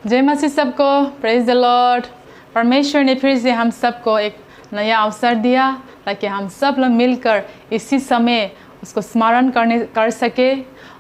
जय मसीह सबको, praise the Lord. परमेश्वर ने फिर से हम सबको एक नया अवसर दिया ताकि हम सब लोग मिलकर इसी समय उसको स्मरण कर सके,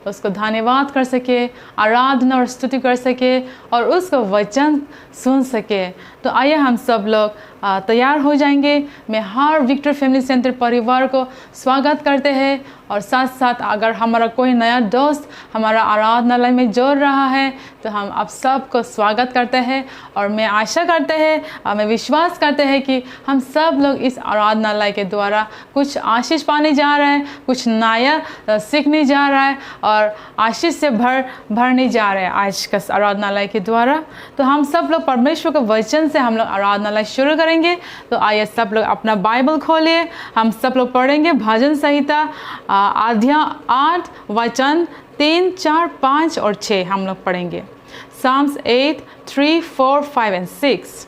उसको धन्यवाद कर सके, आराधना और स्तुति कर सके और उसका वचन सुन सके। तो आइए हम सब लोग तैयार हो जाएंगे। मैं हर विक्टर फैमिली सेंटर परिवार को स्वागत करते हैं और साथ साथ अगर हमारा कोई नया दोस्त हमारा आराधनालय में जोड़ रहा है तो हम आप सबको स्वागत करते हैं। और मैं आशा करते हैं और मैं विश्वास करते हैं कि हम सब लोग इस आराधनालय के द्वारा कुछ आशीष पाने जा रहे हैं, कुछ नया सीखने जा रहा है और आशीष से भरने जा रहे हैं आज का आराधनालय के द्वारा। तो हम सब लोग परमेश्वर के वचन से हम लोग आराधनालय शुरू करेंगे। तो आइए सब लोग अपना बाइबल खोलिए, हम सब लोग पढ़ेंगे भजन संहिता अध्याय 8 वचन 3, 4, 5 और 6 हम लोग पढ़ेंगे। Psalms 8, 3, 4, 5 and 6।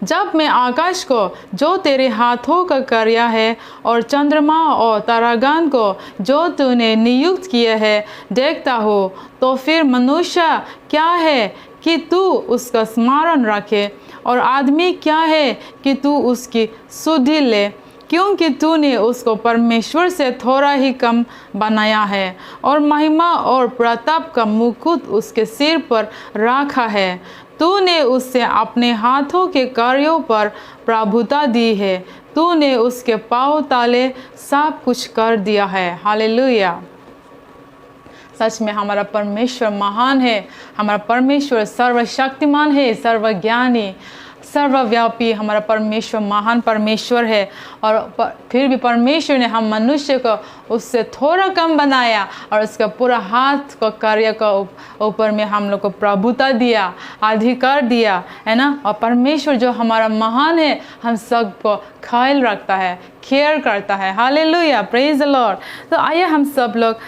जब मैं आकाश को जो तेरे हाथों का कार्य है और चंद्रमा और तारागण को जो तूने नियुक्त किया है देखता हो, तो फिर मनुष्य क्या है कि तू उसका स्मरण रखे और आदमी क्या है कि तू उसकी सुधि ले, क्योंकि तूने उसको परमेश्वर से थोड़ा ही कम बनाया है और महिमा और प्रताप का मुकुट उसके सिर पर रखा है। तूने उससे अपने हाथों के कार्यों पर प्रभुता दी है, तूने उसके पाँव तले सब कुछ कर दिया है। हालेलुया। सच में हमारा परमेश्वर महान है, हमारा परमेश्वर सर्वशक्तिमान है, सर्वज्ञानी, सर्वव्यापी हमारा परमेश्वर महान परमेश्वर है। और फिर भी परमेश्वर ने हम मनुष्य को उससे थोड़ा कम बनाया और उसका पूरा हाथ को कार्य का ऊपर में हम लोग को प्रभुता दिया, अधिकार दिया, है ना। और परमेश्वर जो हमारा महान है हम सबको ख्याल रखता है, केयर करता है। Hallelujah, praise the Lord. तो आइए हम सब लोग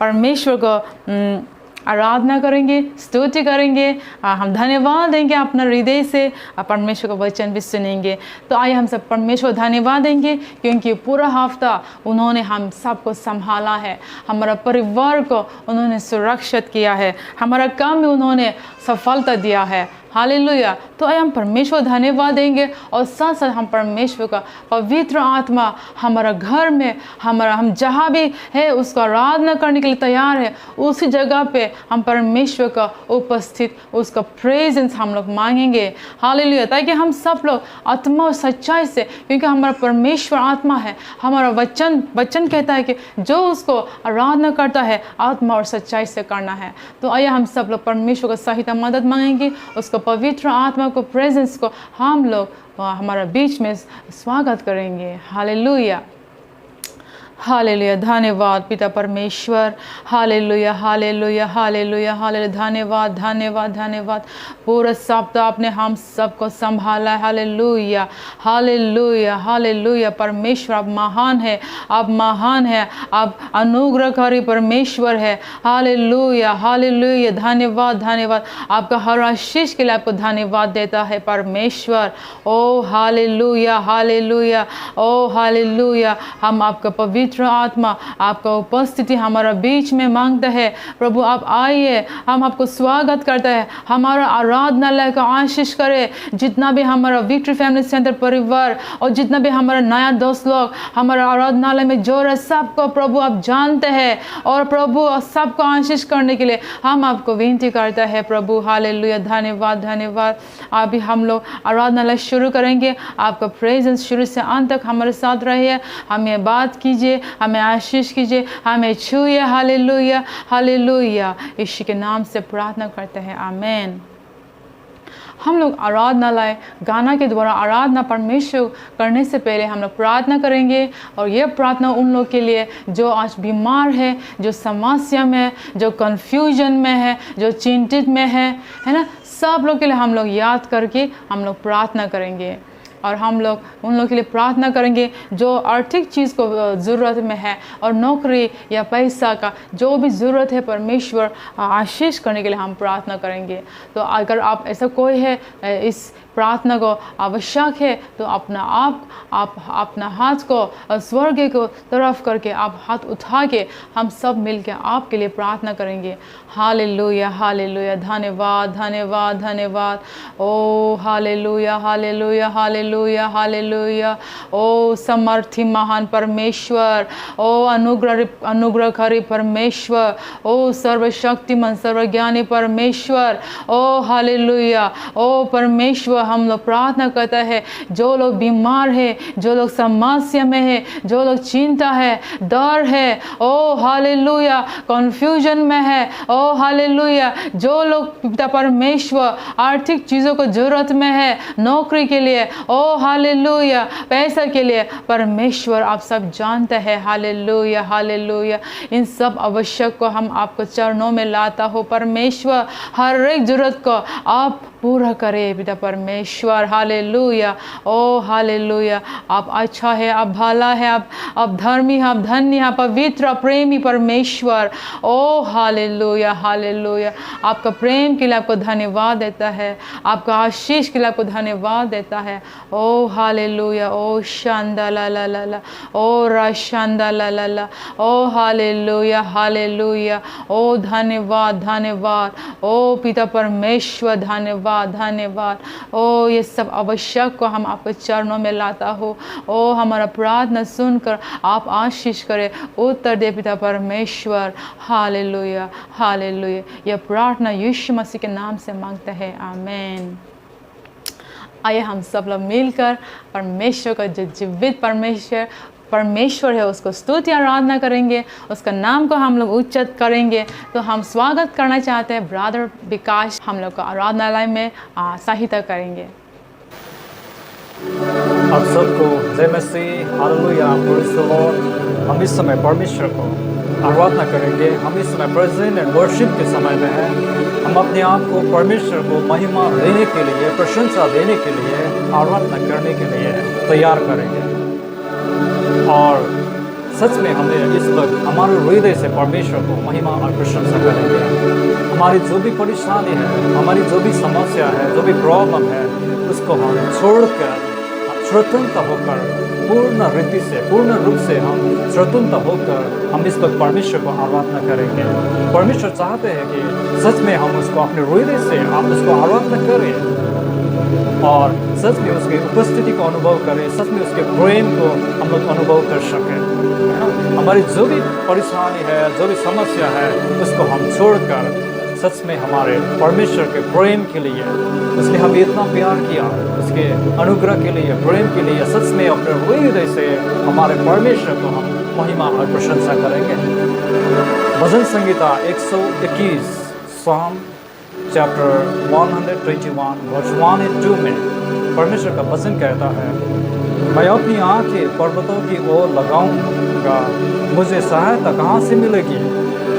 परमेश्वर को आराधना करेंगे, स्तुति करेंगे, हम धन्यवाद देंगे अपना हृदय से, परमेश्वर का वचन भी सुनेंगे। तो आइए हम सब परमेश्वर को धन्यवाद देंगे क्योंकि पूरा हफ्ता उन्होंने हम सबको संभाला है, हमारा परिवार को उन्होंने सुरक्षित किया है, हमारा काम में उन्होंने सफलता दिया है। हालेलुया। तो आइए हम परमेश्वर को धन्यवाद देंगे और साथ साथ हम परमेश्वर का पवित्र आत्मा हमारा घर में, हम जहाँ भी है उसका आराधना करने के लिए तैयार है, उसी जगह पे हम परमेश्वर का उपस्थित, उसका प्रेजेंस हम लोग मांगेंगे। हालेलुया। ताकि हम सब लोग आत्मा और सच्चाई से, क्योंकि हमारा परमेश्वर आत्मा है, हमारा वचन कहता है कि जो उसको आराधना करता है आत्मा और सच्चाई से करना है। तो आइए हम सब लोग परमेश्वर का सहायता मदद मांगेंगे, उसका पवित्र आत्मा को प्रेजेंस को हम लोग हमारा बीच में स्वागत करेंगे। Hallelujah, hallelujah. धन्यवाद पिता परमेश्वर। Hallelujah, hallelujah, hallelujah, hallelujah. धन्यवाद, धन्यवाद, धन्यवाद। पूरा सप्ताह आपने हम सबको संभाला है। Hallelujah, hallelujah, hallelujah. परमेश्वर आप महान है, आप महान है, आप अनुग्रहकारी परमेश्वर है। Hallelujah, hallelujah. धन्यवाद, धन्यवाद। आपका हर आशीष के लिए आपको धन्यवाद देता है परमेश्वर। ओ हालेलुया, हालेलुया, ओ हालेलुया। हम आपका पवित्र आत्मा, आपका उपस्थिति हमारा बीच में मांगता है। प्रभु आप आइए, हम आपको स्वागत करते हैं। हमारा आराधनालय का आशीष करे। जितना भी हमारा विक्ट्री फैमिली सेंटर परिवार और जितना भी हमारा नया दोस्त लोग हमारा आराधनालय में जोड़ है, सबको प्रभु आप जानते हैं और प्रभु सबको आशीष करने के लिए हम आपको विनती करते हैं प्रभु। हालेलुया। धन्यवाद, धन्यवाद। अभी हम लोग आराधनालय शुरू करेंगे। आपका प्रेजेंस शुरू से अंत तक हमारे साथ रहिए, हमें बात कीजिए, हमें आशीष कीजिए, हमें छूइए। Hallelujah, hallelujah. यीशु के नाम से प्रार्थना करते हैं, आमीन। हम लोग आराधनालय गाना के द्वारा आराधना परमेश्वर करने से पहले हम लोग प्रार्थना करेंगे। और ये प्रार्थना उन लोग के लिए जो आज बीमार है, जो समस्या में है, जो कन्फ्यूजन में है, जो चिंतित में है ना, सब लोग के लिए हम लोग याद करके हम लोग प्रार्थना करेंगे। और हम लोग उन लोग के लिए प्रार्थना करेंगे जो आर्थिक चीज़ को ज़रूरत में है, और नौकरी या पैसा का जो भी ज़रूरत है परमेश्वर आशीष करने के लिए हम प्रार्थना करेंगे। तो अगर आप ऐसा कोई है इस प्रार्थना को आवश्यक है तो आप अपना हाथ को स्वर्ग को तरफ करके आप हाथ उठा के हम सब मिलके आपके लिए प्रार्थना करेंगे। हालेलुया हालेलुया, धन्यवाद धन्यवाद धन्यवाद। ओ हालेलुया हालेलुया हालेलुया हालेलुया। ओ समर्थी महान परमेश्वर, ओ अनुग्रहकारी परमेश्वर, ओ सर्वशक्तिमान सर्वज्ञानी परमेश्वर, ओ हालेलुया। ओ परमेश्वर, हम लोग प्रार्थना करते हैं जो लोग बीमार है, जो लोग समस्या में है, जो लोग चिंता है, डर है, ओ हालेलुया, कन्फ्यूजन में है, ओ हालेलुया, जो लोग पिता परमेश्वर आर्थिक चीज़ों को जरूरत में है, नौकरी के लिए, ओ हालेलुया, पैसा के लिए, परमेश्वर आप सब जानते हैं। Hallelujah hallelujah. इन सब आवश्यक को हम आपको चरणों में लाता हो परमेश्वर, हर एक जरूरत को आप पूरा करें पिता परमेश्वर। हालेलुया, ओ हालेलुया। आप अच्छा है, आप भला है, आप धर्मी है, आप धन्य है, पवित्र प्रेमी परमेश्वर। ओ हालेलुया हालेलुया। आपका प्रेम के लिए आपको धन्यवाद देता है, आपका आशीष के लिए आपको धन्यवाद देता है। ओ हालेलुया। ओ शांदा ला ला ला ला, ओ राशांदा ला ला ला, ओ हालेलुया हालेलुया। ओ धन्यवाद धन्यवाद, ओ पिता परमेश्वर धन्यवाद धन्यवाद। ओ ये सब आवश्यक को हम आपके चरणों में लाता हो। ओ हमारा प्रार्थना सुनकर आप आशीष करें, उत्तर दे पिता परमेश्वर। Hallelujah hallelujah. यह प्रार्थना यीशु मसीह के नाम से मांगते हैं, आमीन। आइए हम सब लोग मिलकर परमेश्वर का जो जीवित परमेश्वर है उसको स्तुति आराधना करेंगे, उसका नाम को हम लोग उच्चत करेंगे। तो हम स्वागत करना चाहते हैं ब्रदर विकास, हम लोग को आराधनालय में सहायता करेंगे। आप सबको जय मसीह, हालेलुया, प्रेज़ द लॉर्ड। हम इस समय परमेश्वर को आराधना करेंगे। हम इस समय प्रेजेंट एंड वर्शिप के समय में हैं। हम अपने आप को परमेश्वर को महिमा देने के लिए, प्रशंसा देने के लिए, आराधना करने के लिए तैयार करेंगे। और सच में हमें इस वक्त हमारे हृदय से परमेश्वर को महिमा और प्रशंसा करेंगे। हमारी जो भी परेशानी है, हमारी जो भी समस्या है, जो भी प्रॉब्लम है, उसको हम छोड़कर स्वतंत्र होकर पूर्ण रीति से, पूर्ण रूप से हम स्वतंत्र होकर हम इस वक्त परमेश्वर को आराधना करेंगे। परमेश्वर चाहते हैं कि सच में हम उसको अपने हृदय से आप उसको आराधना करें और सच में उसकी उपस्थिति को अनुभव करें, सच में उसके प्रेम को हम लोग अनुभव कर सकें, है ना। हमारी जो भी परेशानी है, जो भी समस्या है, उसको हम छोड़कर सच में हमारे परमेश्वर के प्रेम के लिए, उसने हमें इतना प्यार किया, उसके अनुग्रह के लिए, प्रेम के लिए सच में अपने हृदय से हमारे परमेश्वर को हम महिमा और प्रशंसा करेंगे। भजन Sangeeta 121 Psalm chapter 121 verse 1 and 2 में परमेश्वर का वचन कहता है, मैं अपनी आँखें पर्वतों की ओर लगाऊंगा, मुझे सहायता कहाँ से मिलेगी?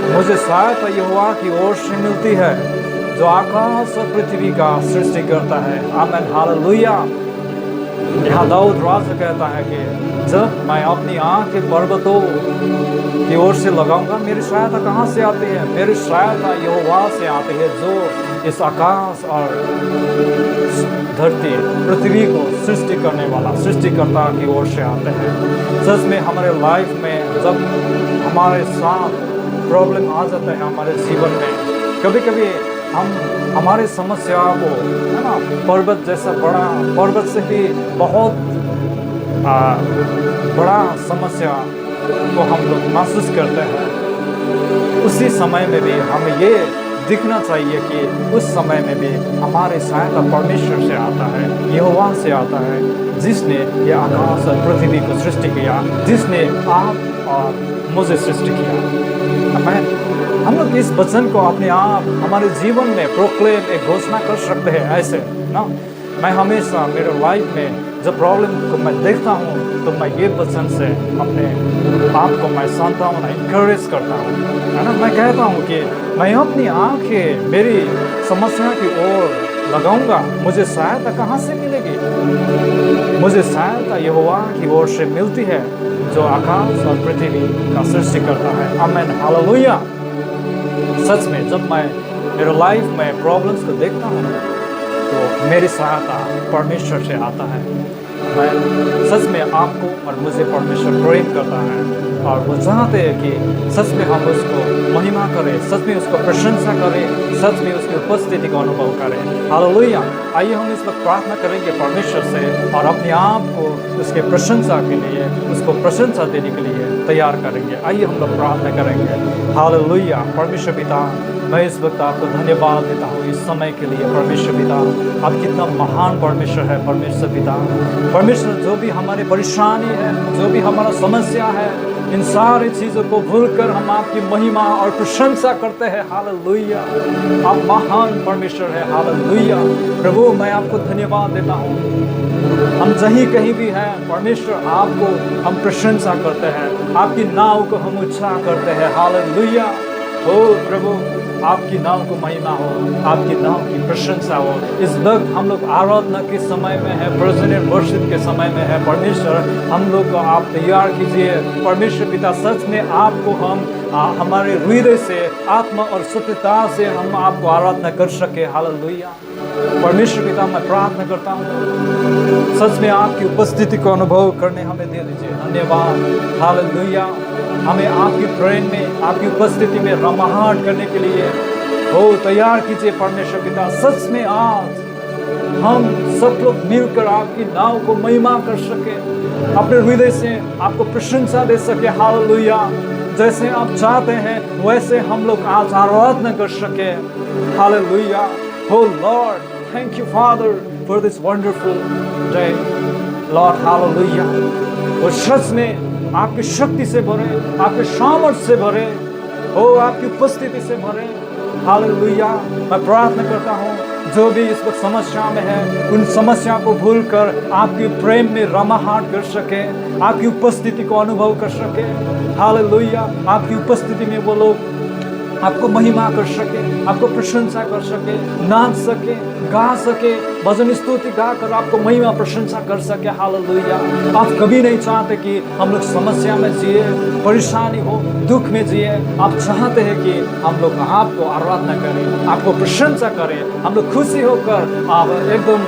मुझे सहायता यहोवा की ओर से मिलती है, जो आकाश और पृथ्वी का सृष्टि करता है। आमीन, हालेलुया। यहाँ दाऊद राजा कहता है कि जब मैं अपनी आँखें पर्वतों की ओर से लगाऊंगा, मेरी सहायता कहाँ से आती है? मेरी सहायता यहोवा से आती है, जो इस आकाश और धरती पृथ्वी को सृष्टि करने वाला सृष्टिकर्ता की ओर से आते हैं। सच में हमारे लाइफ में जब हमारे साथ प्रॉब्लम आ जाता है हमारे जीवन में, कभी कभी हम हमारी समस्याओं को, है ना, पर्वत जैसा बड़ा, पर्वत से भी बहुत बड़ा समस्या को हम लोग महसूस करते हैं। उसी समय में भी हमें ये दिखना चाहिए कि उस समय में भी हमारे सहायता परमेश्वर से आता है, यहोवा से आता है, जिसने ये आकाश और पृथ्वी को सृष्टि किया, जिसने आप और मुझे सृष्टि किया। हम लोग इस वचन को अपने आप हमारे जीवन में प्रोक्लेम, एक घोषणा कर सकते हैं ऐसे ना। मैं हमेशा मेरे लाइफ में जब प्रॉब्लम को मैं देखता हूँ तो मैं ये वचन से अपने आप को मैं सांत्वना इंकरेज करता हूँ, है ना। मैं कहता हूँ कि मैं अपनी आंखें मेरी समस्या की ओर लगाऊंगा, मुझे सहायता कहाँ से मिलेगी? मुझे सहायता यहोवा की ओर से मिलती है जो आकाश और पृथ्वी का सृष्टि करता है। आमीन, हालेलुया। सच में जब मैं मेरे लाइफ में प्रॉब्लम्स को देखता हूँ तो मेरी सहायता परमेश्वर से आता है। मैं सच में आपको और मुझे परमेश्वर प्रेम करता है और वो चाहते हैं कि सच में हम उसको महिमा करें, सच में उसको प्रशंसा करें, सच में उसकी उपस्थिति का अनुभव करें। हालेलुया। आइए हम इस वक्त प्रार्थना करेंगे परमेश्वर से और अपने आप को उसके प्रशंसा के लिए, उसको प्रशंसा देने के लिए तैयार करेंगे। आइए हम लोग प्रार्थना करेंगे। हालेलुया। परमेश्वर पिता, मैं इस वक्त आपको धन्यवाद देता हूँ इस समय के लिए। परमेश्वर पिता, आप कितना महान परमेश्वर है। परमेश्वर पिता, परमेश्वर जो भी हमारी परेशानी है, जो भी हमारा समस्या है, इन सारी चीज़ों को भूलकर हम आपकी महिमा और प्रशंसा करते हैं। हालेलुया। आप महान परमेश्वर है। हालेलुया। प्रभु, मैं आपको धन्यवाद देता हूँ। हम जहीं कहीं भी हैं परमेश्वर, आपको हम प्रशंसा करते हैं, आपकी नाव को हम ऊंचा करते हैं। हालेलुया। हो प्रभु, आपकी नाम को महिमा हो, आपकी नाम की प्रशंसा हो। इस वक्त हम लोग आराधना के समय में है, प्रेजेंट एंड वर्शिप के समय में है। परमेश्वर, हम लोग को आप तैयार कीजिए। परमेश्वर पिता, सच में आपको हम हमारे हृदय से, आत्मा और सत्यता से हम आपको आराधना कर सके। हालेलुया। परमेश्वर पिता, मैं प्रार्थना करता हूँ सच में आपकी उपस्थिति को अनुभव करने हमें दे दीजिए। धन्यवाद। हालेलुया। हमें आपकी प्रेम में, आपकी उपस्थिति में रमाहट करने के लिए हो तैयार कीजिए। परमेश्वर पिता, सच में आज हम सब लोग मिलकर आपकी नाव को महिमा कर सके, अपने हृदय से आपको प्रशंसा दे सके। हालेलुया। जैसे आप चाहते हैं वैसे हम लोग आज आराधना कर सके। हालेलुया। हो Lord, thank you father for this wonderful day Lord. Hallelujah. और सच में आपकी शक्ति से भरे, आपके सामर्थ्य से भरे, हो आपकी उपस्थिति से भरे। हालेलुया। मैं प्रार्थना करता हूँ जो भी इस वक्त समस्या में है, उन समस्या को भूलकर आपकी प्रेम में रमाहट कर सके, आपकी उपस्थिति को अनुभव कर सके। हालेलुया। आपकी उपस्थिति में वो लोग आपको महिमा कर सके, आपको प्रशंसा कर सके, नाच सके, गा सके, भजन स्तुति गाकर आपको महिमा प्रशंसा कर सके। हालेलुया। आप कभी नहीं चाहते कि हम लोग समस्या में जिए, परेशानी हो, दुख में जिए। आप चाहते हैं कि हम लोग आपको आराधना करें, आपको प्रशंसा करें, हम लोग खुशी होकर, आप एकदम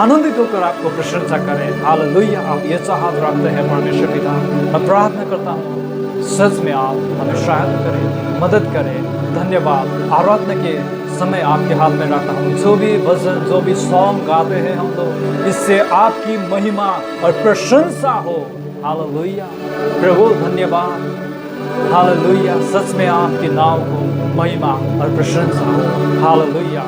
आनंदित होकर आपको प्रशंसा करें। हालेलुया। आप ये चाहत रखते हैं परमेश्वर पिता। मैं प्रार्थना करता हूँ सच में आप हमें सहायता करें, मदद करें। धन्यवाद। आराधना के समय आपके हाथ में रखता हूँ। जो भी भजन, जो भी सॉन्ग गाते हैं हम लोग, इससे आपकी महिमा और प्रशंसा हो। हालेलुया। प्रभु धन्यवाद। हालेलुया। सच में आपकी नाम को महिमा और प्रशंसा हो। हालेलुया।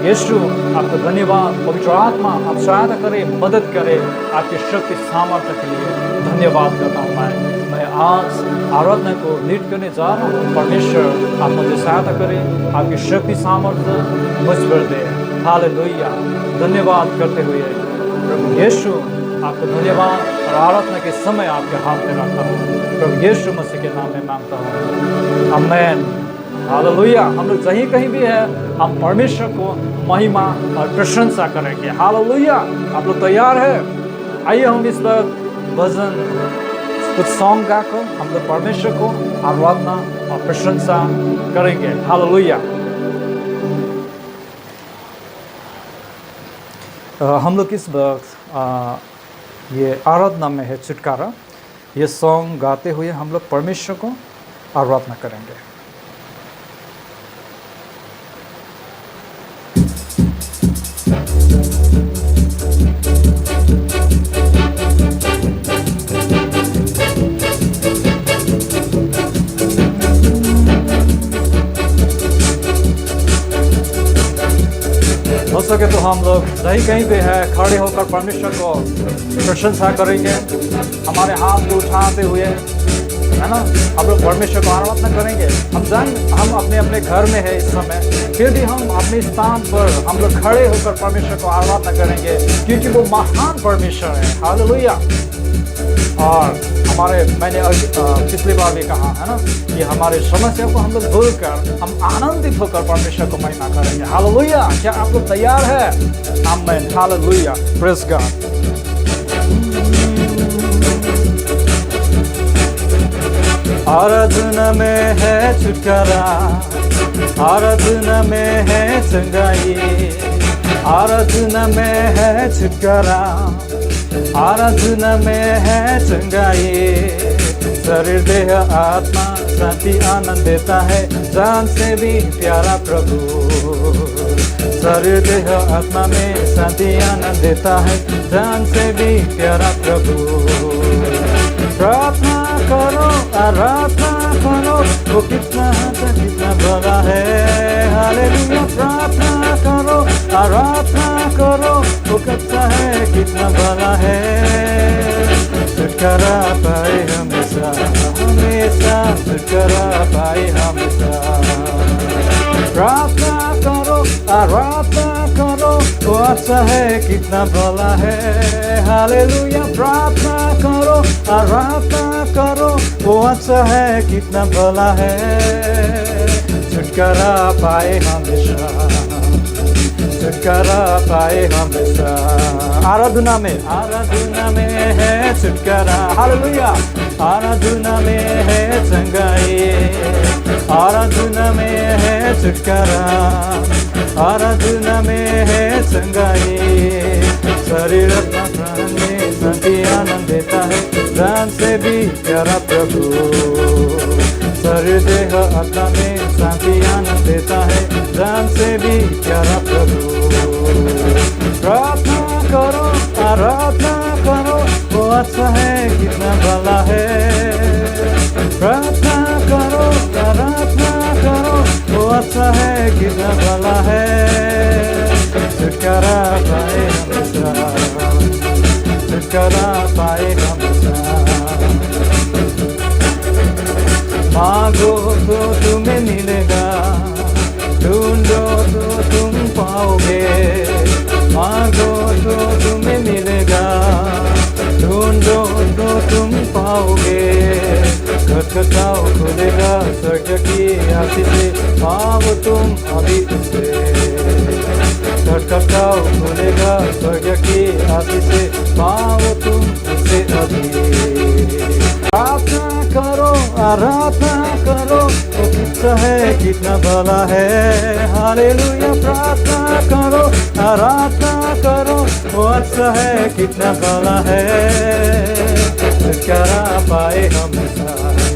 यीशु, आपको धन्यवाद। पवित्र आत्मा आप सहायता करें, मदद करें। आपकी शक्ति सामर्थ्य के लिए धन्यवाद करता हूँ। मैं आज आराधना को लीड करने जा रहा हूँ। परमेश्वर, आप मुझे सहायता करें, आपकी शक्ति सामर्थ्य मुझ पर दे। हालेलुया। धन्यवाद करते हुए प्रभु यीशु, आपको धन्यवाद और आराधना के समय आपके हाथ में रखता हूँ। प्रभु यीशु मसीह के नाम में मांगता हूँ। आमीन। हालेलुया। हम लोग जहीं कहीं भी है, हम परमेश्वर को महिमा और प्रशंसा करेंगे। हालेलुया। आप लोग तैयार है? आइए हम इस वक्त भजन, कुछ सॉन्ग गाकर हम लोग परमेश्वर को आराधना और प्रशंसा करेंगे। हालेलुया। हम लोग इस वक्त ये आराधना में है छुटकारा, ये सॉन्ग गाते हुए हम लोग परमेश्वर को आराधना करेंगे। हो सके तो हम लोग कहीं कहीं पे है खड़े होकर परमेश्वर को प्रशंसा करेंगे, हमारे हाथ को उठाते हुए है ना। हम लोग परमेश्वर को आराधना करेंगे। हम अपने अपने घर में है इस समय, फिर भी हम अपने स्थान पर हम लोग खड़े होकर परमेश्वर को आराधना करेंगे, क्योंकि वो महान परमेश्वर है। हालेलुया। और मैंने पिछली बार भी कहा है ना कि हमारे समस्या को हम लोग भूल कर हम आनंदित होकर परमेश्वर को महिमा करेंगे। हालेलुया। क्या आप लोग तैयार है? आमीन। हालेलुया। Praise God. आराधना में है छुटकारा, आराधना में है चंगाई, आराधना में है छुटकारा, आराधना में है चंगाई। शरीर देह आत्मा शांति आनंद देता है, जान से भी प्यारा प्रभु। शरीर देह आत्मा में शांति आनंद देता है, जान से भी प्यारा प्रभु। प्रार्थना करो, आराधना करो, वो कितना भला है। हालेलुया। प्रार्थना करो, आराधना करो, वो कितना है, कितना भला है। छुटकारा पाए हमेशा, हमेशा छुटकारा पाए हमेशा। प्रार्थना करो, आराधना करो, वो अच्छा है, कितना भला है। हालेलुया। प्रार्थना करो, आराधना करो, वो अच्छा है, कितना भला है। छुटकारा पाए हमेशा, छुटकारा पाए हमेशा। आराधना में है छुटकारा। हालेलुया। आराधना में है चंगाई, आराधना में है छुटकारा, आराधना में है चंगाई। शरीर अपना प्राण में शांति आनंद देता है, जान से भी प्यारा प्रभु। शरीर देह आत्मा में शांति आनंद देता है, जान से भी प्यारा प्रभु। प्रार्थना करो, आराधना करो, वो अच्छा है, कितना भला है। प्रार्थना करो, आराधना करो, वो अच्छा है, कितना भला है। छुटकारा पाए हमेशा, छुटकारा पाए हमेशा। मांगो तो तुम्हें मिलेगा, ढूंढो तो तुम पाओगे। मांगो तो तुम्हें मिलेगा, ढूंढो तो तुम पाओगे। खटखटाओ खुलेगा स्वर्ग की आशीषें, पाओ तुम अभी उसे। खटखटाओ खुलेगा स्वर्ग की आशीषें, पाओ तुम उसे अभी। प्रार्थना करो, आराधना करो, वो कितना है, कितना भला है। हालेलुया। प्रार्थना करो, आराधना करो, वो अच्छा है, कितना भला है। छुटकारा पाए हमेशा,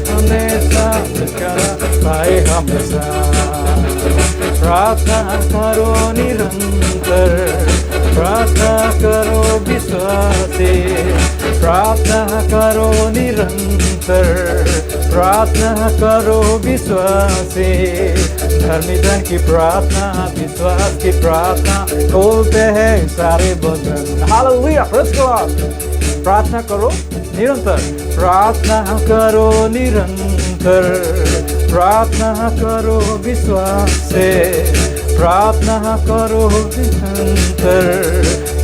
हमेशा छुटकारा पाए हमेशा। प्रार्थना करो निरंतर, प्रार्थना करो विश्वास से। प्रार्थना करो निरंतर, प्रार्थना करो विश्वास से। धर्मी जन की प्रार्थना, विश्वास की प्रार्थना खोलते हैं सारे बंधन। हालेलुया। Praise God. प्रार्थना करो निरंतर, प्रार्थना करो निरंतर, प्रार्थना करो विश्वास से। प्रार्थना करो निरंतर,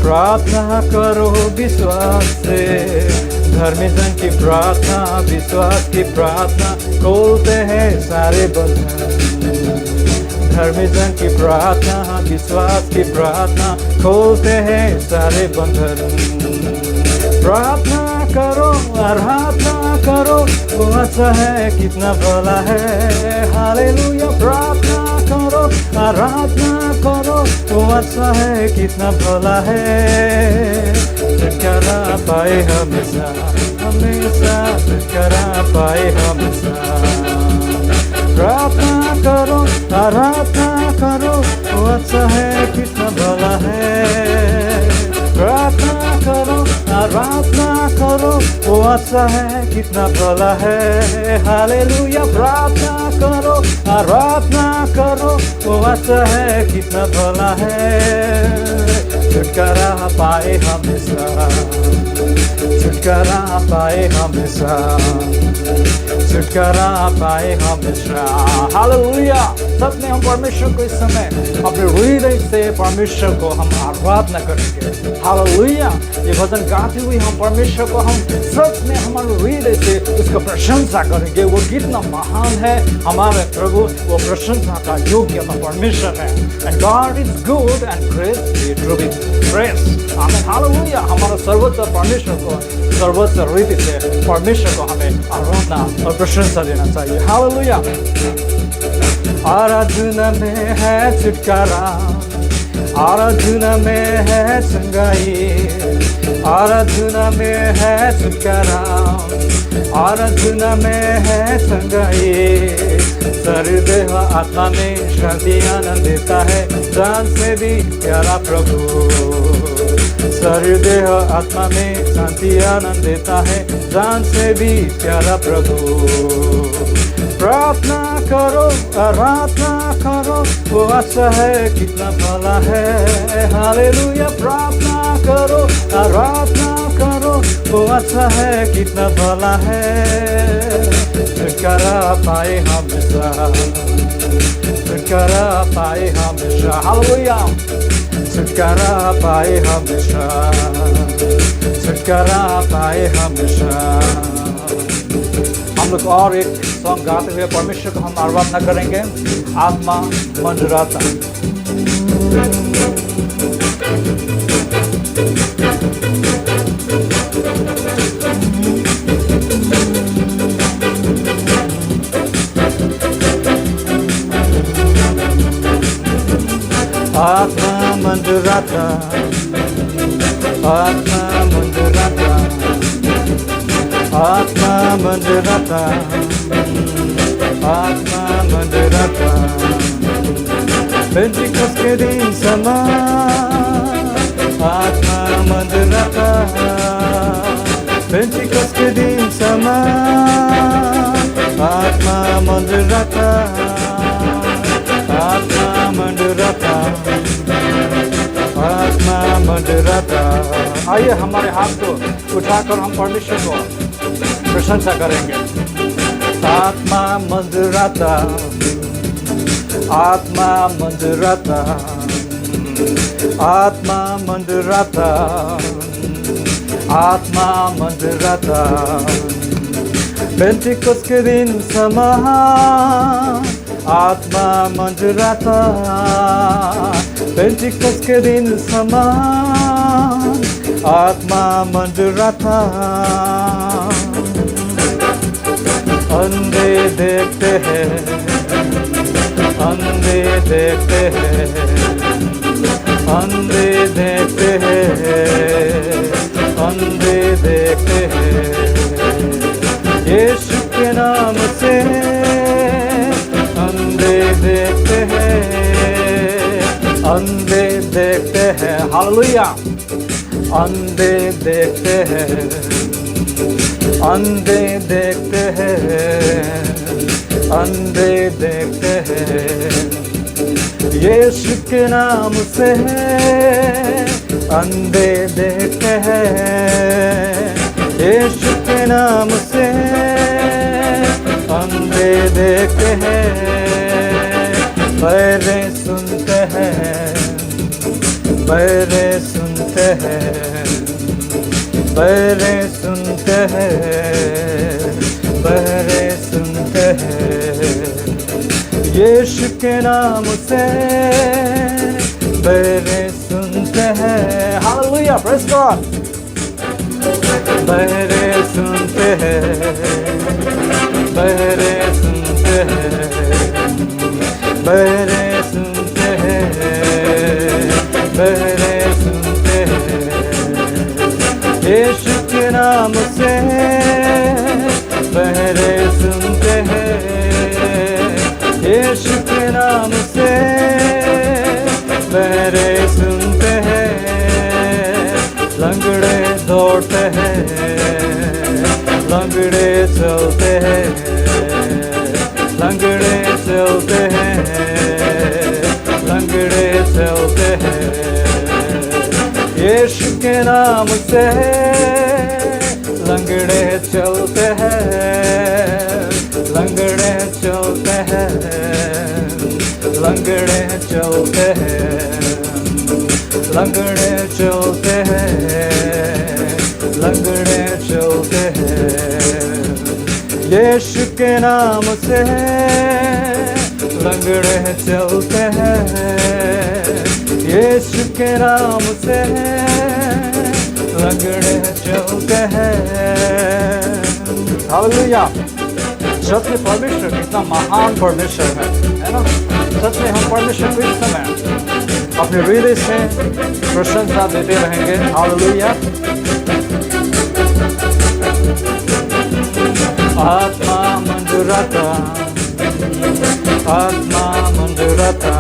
प्रार्थना करो विश्वास से। धर्मी जन की प्रार्थना, विश्वास की प्रार्थना खोलते हैं सारे बंधन। धर्मी जन की प्रार्थना, विश्वास की प्रार्थना खोलते हैं सारे बंधन। प्रार्थना करो, आराधना करो, वो अच्छा है, कितना भला है। हालेलुया। प्रार्थना करो, आराधना करो, वो अच्छा है, कितना भला है। छुटकारा पाए हमेशा, हमेशा छुटकारा पाए हमेशा। प्रार्थना करो, आराधना करो, वो अच्छा है, कितना भला है। प्रार्थना करो, आराधना करो, वो अच्छा है, कितना भला है। हालेलुया। प्रार्थना करो, आराधना करो, वो अच्छा है, कितना भला है। छुटकारा पाए हमेशा, छुटकारा पाए हमेशा, छुटकारा पाए हमेशा। हालेलुया। सबने हम परमेश्वर को इस समय अपने हृदय से परमेश्वर को हम आराधना करेंगे। हालेलुया। ये भजन गाते हुए हम परमेश्वर को हम सच में हमारे हृदय से उसका प्रशंसा करेंगे। वो कितना महान है हमारे प्रभु, वो प्रशंसा का योग्य परमेश्वर है। And God is good and great to be praised. आमीन। हालेलुया। हमारा सर्वोच्च परमेश्वर को सर्वोच्च रीति से परमेश्वर को हमें आराधना और प्रशंसा देना चाहिए। हालेलुया। आराधना में है छुटकारा, आराधना में है चंगाई, आराधना में है छुटकारा, आराधना में है चंगाई। शरीर देह आत्मा में शांति आनंद देता है, जान से भी प्यारा प्रभु। शरीर देह आत्मा में शांति आनंद देता है, जान से भी प्यारा प्रभु। प्रार्थना करो, आराधना करो, वो अच्छा है, कितना भला है। हालेलुया। प्रार्थना करो, आराधना करो, वो अच्छा है, कितना भला है। छुटकारा पाए हमेशा, छुटकारा पाए हमेशा। हालेलुया। छुटकारा पाए हमेशा, छुटकारा पाए हमेशा। हम लोग और एक सॉन्ग गाते हुए परमेश्वर को हम आराधना करेंगे। आत्मा मंडराता। आत्मा मंडराता, आत्मा मंडराता, आत्मा मंडराता, आत्मा मंडराता। पेंटिकॉस्ट के दिन समान आत्मा मंडराता, पेंटिकॉस्ट के दिन समान आत्मा मंडराता, आत्मा मंडराता, आत्मा मंडराता। आइए हमारे हाथ को उठाकर हम परमेश्वर को प्रशंसा करेंगे। आत्मा मंडराता, आत्मा मंडराता, आत्मा मंडराता, आत्मा मंडराता। पेंटिकॉस्ट के दिन समान आत्मा मंडराता, पेंटिकॉस्ट के दिन समान आत्मा मंडराता। अंधे देखते हैं, अंधे देखते हैं, अंधे देखते हैं, अंधे देखते हैं। यीशु के नाम से अंधे देखते हैं, अंधे देखते हैं। हालेलुया। अंधे देखते हैं, अंधे देखते हैं, अंधे देखते हैं। यीशु के नाम से अंधे देखते हैं, यीशु के नाम से अंधे देखते हैं। बहरे सुनते हैं, बहरे सुनते हैं, बहरे सुनते हैं, बहरे सुनते हैं। यीशु के नाम से बहरे सुनते हैं। हालेलुया। Praise God. बहरे सुनते हैं, बहरे सुनते हैं, बहरे सुनते हैं, बहरे सुनते हैं। यीशु के नाम से बहरे सुनते हैं, यीशु के नाम से बहरे सुनते हैं। लंगड़े दौड़ते हैं, लंगड़े चलते हैं, लंगड़े चलते हैं, लंगड़े चलते हैं। यीशु के नाम से लंगड़े चलते हैं, लंगड़े चलते हैं, लंगड़े चलते हैं, लंगड़े चलते हैं, लंगड़े चलते हैं। यीशु के नाम से लंगड़े चलते हैं, यीशु के नाम से लंगड़े चलते हैं। हालेलुया। सच में परमेश्वर कितना महान परमेश्वर है ना। सच में हम परमेश्वर को इस समय अपने हृदय से प्रशंसा देते रहेंगे। हालेलुया। आत्मा मंजुराता, आत्मा मंजुराता,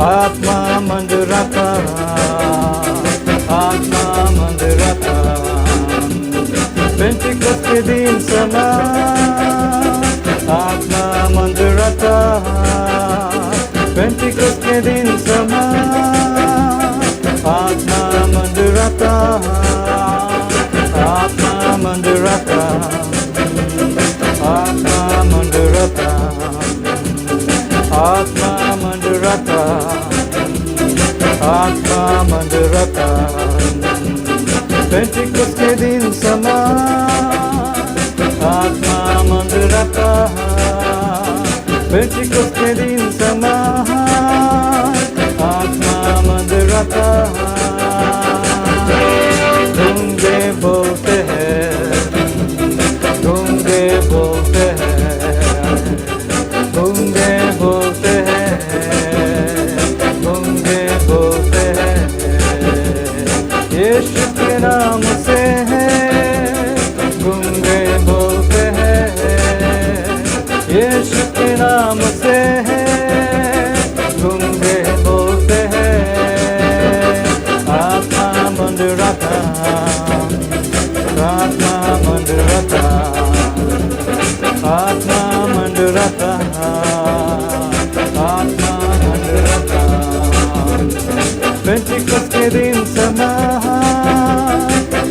आत्मा मंजुराता, आत्मा मंजुराता। पेंटिकॉस्ट के दिन समा आत्मा मंजुराता, पेंटिकॉस्ट के दिन समा आत्मा मंजुराता, आत्मा मंजुराता, आत्मा मंजुराता, आत्मा मंजुराता, आत्मा मंजुराता। पेंटिकॉस्ट के दिन समा आत्मा मंजुराता, पेंटिकॉस्ट के दिन समा आत्मा मंजुराता। गूंगे बोलते हैं, गूंगे बोलते हैं, गूंगे बोलते हैं, गूंगे बोलते हैं। यीशु के नाम से गूंगे बोलते हैं, यीशु के नाम से गूंगे बोलते हैं। आत्मा मंजुराता, आत्मा मंजुराता, आत्मा मंजुराता, आत्मा मंजुराता। पेंटिकॉस्ट के दिन समा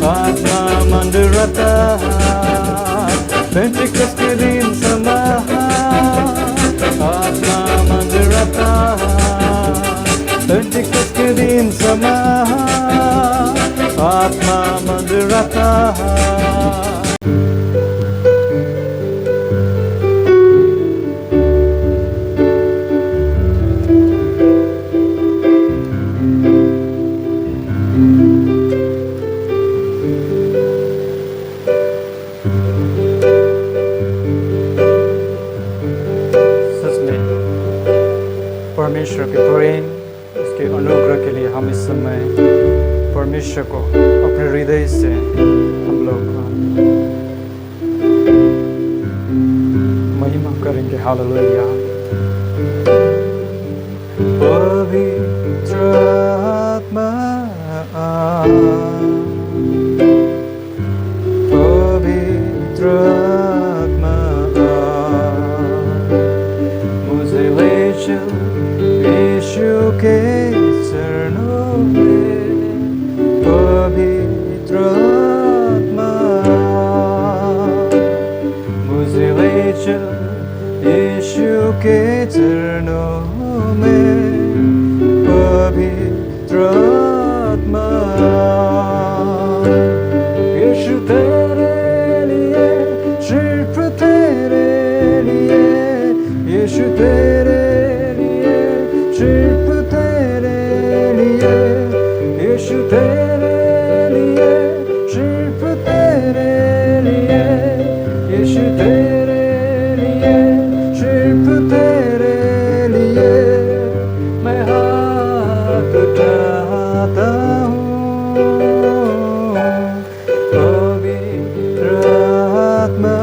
आत्मा मंजुराता, पेंटिकॉस्ट के दिन समा आत्मा मंजुराता, पेंटिकॉस्ट के दिन समा आत्मा मंजुराता। परमेश्वर के प्रेम, उसके अनुग्रह के लिए हम इस समय परमेश्वर को अपने हृदय से हम लोग महिमा करेंगे। हालेलुया। पवित्र आत्मा, पवित्र आत्मा मुझे ले चल यीशु के चरणों में। पवित्र आत्मा मुझे ले चल यीशु के चरणों में। पवित्र आत्मा यीशु तेरे लिए, सिर्फ तेरे लिए, यीशु तेरे सिर्फ तेरे लिए, यीशु तेरे लिए, सिर्फ तेरे लिए, यीशु तेरे लिए, सिर्फ तेरे लिए मैं हाथ उठाता हूँ। पवित्र आत्मा,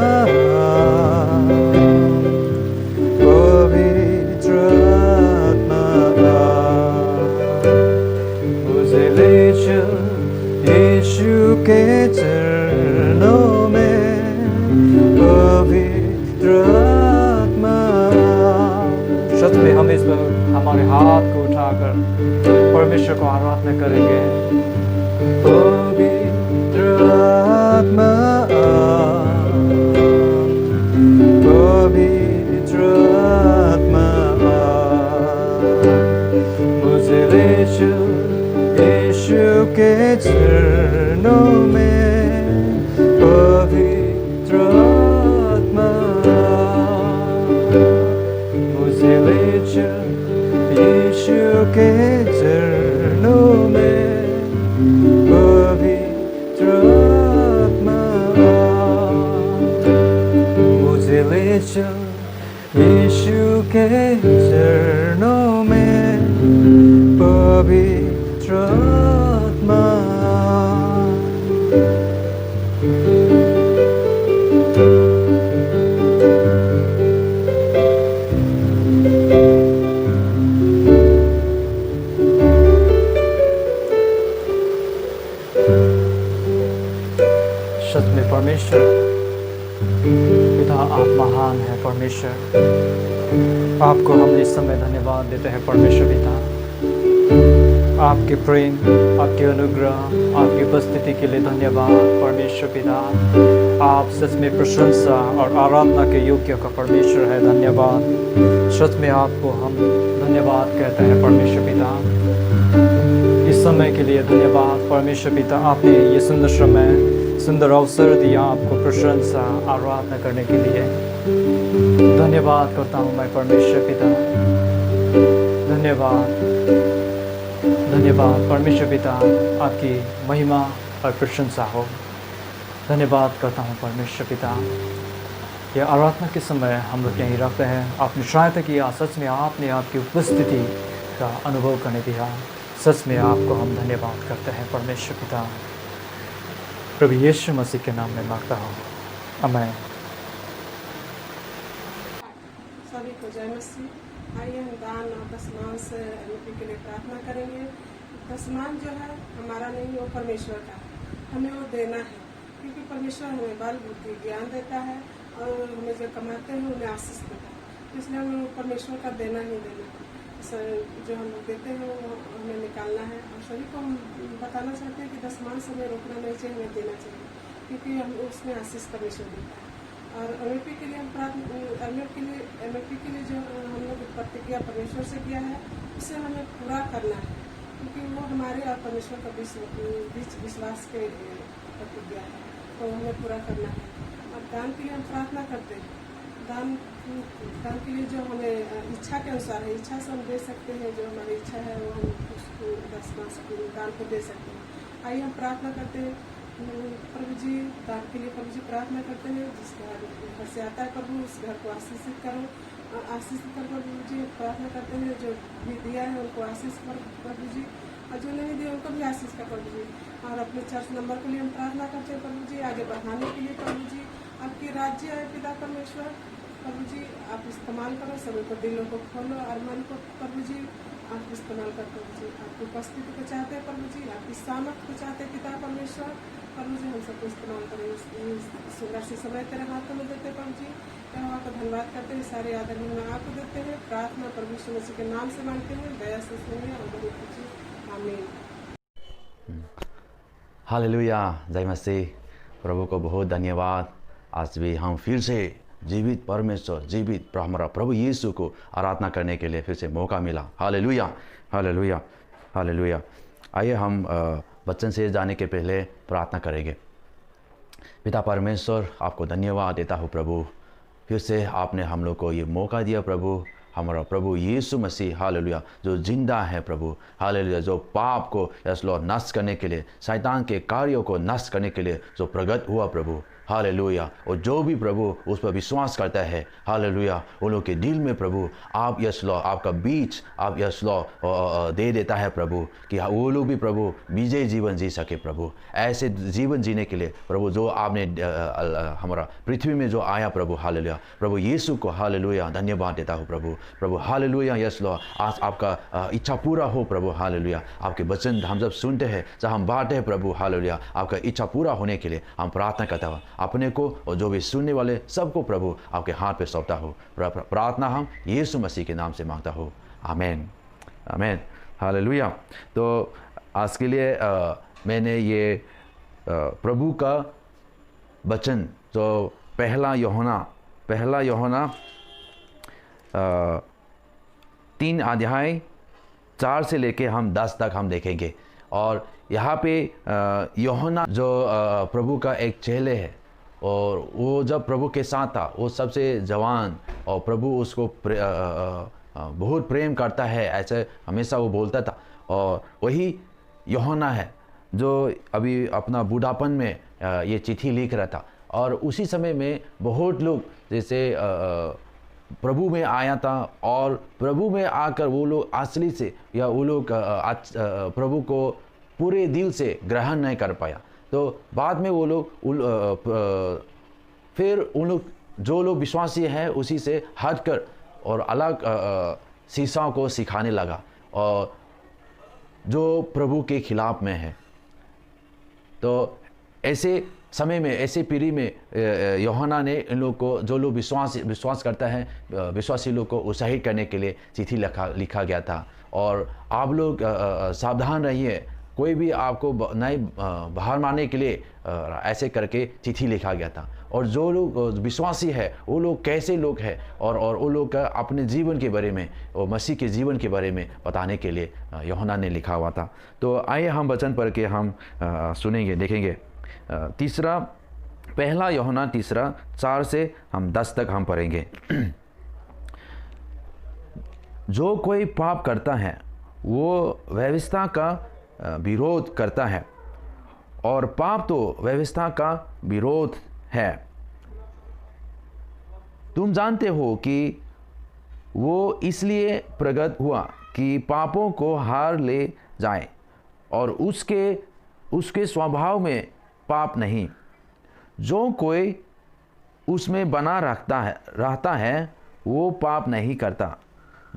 पवित्र यीशु के चरणों में। पवित्र आत्मा। सच में हम इस पर हमारे हाथ को उठाकर परमेश्वर को आराधना करेंगे। पवित्र आत्मा, पवित्र आत्मा, मुझे ले चल यीशु के चरणों में। पवित्र आत्मा, मुझे ले चल यीशु के चरणों में। पवित्र आत्मा, मुझे ले चल यीशु के चरणों में। पवित्र आत्मा, सच में परमेश्वर पिता आप महान है। परमेश्वर आपको हम इस समय धन्यवाद देते हैं। परमेश्वर पिता आपके प्रेम, आपके अनुग्रह, आपकी उपस्थिति के लिए धन्यवाद। परमेश्वर पिता आप सच में प्रशंसा और आराधना के योग्य का परमेश्वर है। धन्यवाद, सच में आपको हम धन्यवाद कहते हैं। परमेश्वर पिता इस समय के लिए धन्यवाद। परमेश्वर पिता आपने ये सुंदर समय, सुंदर अवसर दिया आपको प्रशंसा आराधना करने के लिए। धन्यवाद करता हूँ मैं परमेश्वर पिता। धन्यवाद, धन्यवाद परमेश्वर पिता, आपकी महिमा और प्रशंसा हो। धन्यवाद करता हूँ परमेश्वर पिता। यह आराधना के समय हम लोग यहीं रखते हैं। आपने सहायता किया, सच में आपने आपकी उपस्थिति का अनुभव करने दिया। सच में आपको हम धन्यवाद करते हैं परमेश्वर पिता। प्रभु यीशु मसीह के नाम में मांगता हूँ, आमीन। सभी को जय मसीह। आइए हम दान और दशमान से एमपी के लिए प्रार्थना करेंगे। दशमान जो है हमारा नहीं, वो परमेश्वर का है। हमें वो देना है, क्योंकि परमेश्वर हमें बल बुद्धि ज्ञान देता है और हमें जो कमाते हैं उन्हें आशीष देता है। इसलिए हमें परमेश्वर का देना ही देना है। जो हम लोग देते हैं वो हमें निकालना है। और सभी को हम बताना चाहते हैं कि दशमान से हमें रोकना नहीं चाहिए, हमें देना चाहिए, क्योंकि हम उसमें आशीष परमेश्वर देता है। और एमएपी के लिए हम एमएपी के लिए जो हम लोग प्रतिज्ञा परमेश्वर से किया है, उसे हमें पूरा करना है, क्योंकि वो हमारे और परमेश्वर का बीच विश्वास के प्रतिज्ञा है, तो हमें पूरा करना है। और दान के लिए हम प्रार्थना करते हैं। दान के लिए जो हमें इच्छा के अनुसार है, इच्छा से हम दे सकते हैं। जो हमारी इच्छा है वो हम उसको 10 मास दान को दे सकते हैं। आइए हम प्रार्थना करते हैं प्रभु जी। दान के लिए प्रभु जी प्रार्थना करते हैं। जिस घर से आता है प्रभु, उस घर को आशीषित करो, आशीषित कर प्रभु जी। प्रार्थना करते हैं जो भी दिया है उनको आशीष कर प्रभु जी, और जो नहीं दिया उनको भी आशीष कर प्रभु जी। और अपने चर्च नंबर के लिए हम प्रार्थना करते हैं प्रभु जी, आगे बढ़ाने के लिए प्रभु जी। आपकी राज्य है पिता परमेश्वर, प्रभु जी आप इस्तेमाल करो, सभी को दिलों को खोलो और मन को प्रभु जी आप इस्तेमाल कर प्रभु जी। आपकी उपस्थिति को चाहते हैं प्रभु जी, आपकी सामर्थ को चाहते हैं पिता परमेश्वर। प्रभु जी हम सबको इस्तेमाल करें। सुंदर से समय तेरे हाथों में देते प्रभु जी। यहोवा को धन्यवाद करते हैं, सारे आदर में आपको देते हैं। प्रार्थना प्रभु यीशु मसीह के नाम से मांगते हैं, दया से सुनिए और बहुत कुछ। आमीन। हालेलुया, जय मसीह। प्रभु को बहुत धन्यवाद। आज भी हम फिर से जीवित परमेश्वर, जीवित हमारा प्रभु यीशु को आराधना करने के लिए फिर से मौका मिला। Hallelujah, hallelujah, hallelujah. आइए हम वचन से जाने के पहले प्रार्थना करेंगे। पिता परमेश्वर, आपको धन्यवाद देता हूँ प्रभु, फिर से आपने हम लोग को ये मौका दिया प्रभु। हमारा प्रभु यीशु मसीह हालेलुया जो जिंदा है प्रभु, हालेलुया जो पाप को यस लॉर्ड नष्ट करने के लिए, शैतान के कार्यों को नष्ट करने के लिए जो प्रकट हुआ प्रभु, हालेलुया। और जो भी प्रभु उस पर विश्वास करता है हालेलुया, उन लोग के दिल में प्रभु आप यस लॉर्ड आपका बीच आप यस लॉर्ड दे देता है प्रभु, कि वो लोग भी प्रभु विजय जीवन जी सके प्रभु। ऐसे जीवन जीने के लिए प्रभु जो आपने हमारा पृथ्वी में जो आया प्रभु, हालेलुया प्रभु यीशु को हालेलुया धन्यवाद देता हूँ प्रभु। प्रभु हालेलुया यस लॉर्ड आज आपका इच्छा पूरा हो प्रभु, हालेलुया। आपके वचन हम जब सुनते हैं, जब हम बांटते हैं प्रभु, हालेलुया आपका इच्छा पूरा होने के लिए हम प्रार्थना करता हूँ। अपने को और जो भी सुनने वाले सबको प्रभु आपके हाथ पे सौंपता हूँ। प्रार्थना हम यीशु मसीह के नाम से मांगता हूँ, आमीन, आमीन। हालेलुया। तो आज के लिए मैंने ये प्रभु का वचन जो पहला यूहन्ना 3 अध्याय 4 से लेके हम 10 तक हम देखेंगे। और यहाँ पे यूहन्ना जो प्रभु का एक चेले है, और वो जब प्रभु के साथ था वो सबसे जवान, और प्रभु उसको बहुत प्रेम करता है, ऐसे हमेशा वो बोलता था। और वही यूहन्ना है जो अभी अपना बूढ़ापन में ये चिट्ठी लिख रहा था। और उसी समय में बहुत लोग जैसे प्रभु में आया था, और प्रभु में आकर वो लोग असली से या वो लोग प्रभु को पूरे दिल से ग्रहण नहीं कर पाया। तो बाद में वो लोग फिर उन लोग जो लोग विश्वासी हैं उसी से हटकर और अलग शिक्षाओं को सिखाने लगा, और जो प्रभु के खिलाफ में है। तो ऐसे समय में, ऐसे पीढ़ी में यूहन्ना ने इन लोग को, जो लोग विश्वास करता है, विश्वासी लोग को उत्साहित करने के लिए चिट्ठी लिखा गया था। और आप लोग सावधान रहिए, कोई भी आपको नहीं बाहर मारने के लिए ऐसे करके चिट्ठी लिखा गया था। और जो लोग विश्वासी है वो लोग कैसे लोग हैं, और वो लोग का अपने जीवन के बारे में और मसीह के जीवन के बारे में बताने के लिए यूहन्ना ने लिखा हुआ था। तो आइए हम वचन पढ़ के हम सुनेंगे, देखेंगे। पहला यूहन्ना 3 4 से हम 10 तक हम पढ़ेंगे। जो कोई पाप करता है वो व्यवस्था का विरोध करता है, और पाप तो व्यवस्था का विरोध है। तुम जानते हो कि वो इसलिए प्रकट हुआ कि पापों को हार ले जाए, और उसके स्वभाव में पाप नहीं। जो कोई उसमें बना रहता है वो पाप नहीं करता।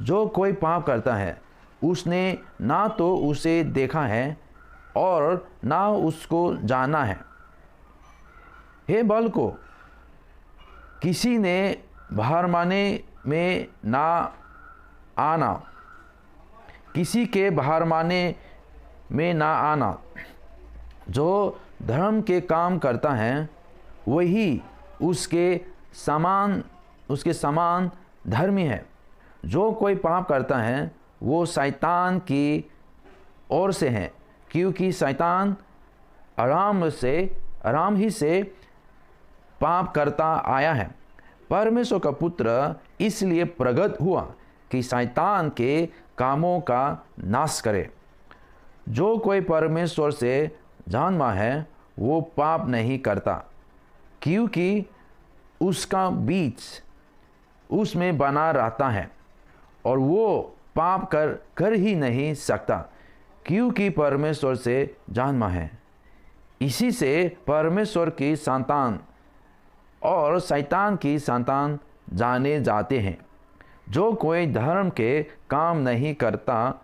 जो कोई पाप करता है उसने ना तो उसे देखा है और ना उसको जाना है। हे बालकों, किसी ने बहरमाने में ना आना, किसी के बहरमाने में ना आना। जो धर्म के काम करता है वही उसके समान धर्मी है। जो कोई पाप करता है वो शैतान की ओर से है, क्योंकि शैतान आराम ही से पाप करता आया है। परमेश्वर का पुत्र इसलिए प्रकट हुआ कि शैतान के कामों का नाश करे। जो कोई परमेश्वर से जन्मा है वो पाप नहीं करता, क्योंकि उसका बीज उसमें बना रहता है, और वो पाप कर ही नहीं सकता, क्योंकि परमेश्वर से जन्मा है। इसी से परमेश्वर की संतान और शैतान की संतान जाने जाते हैं। जो कोई धर्म के काम नहीं करता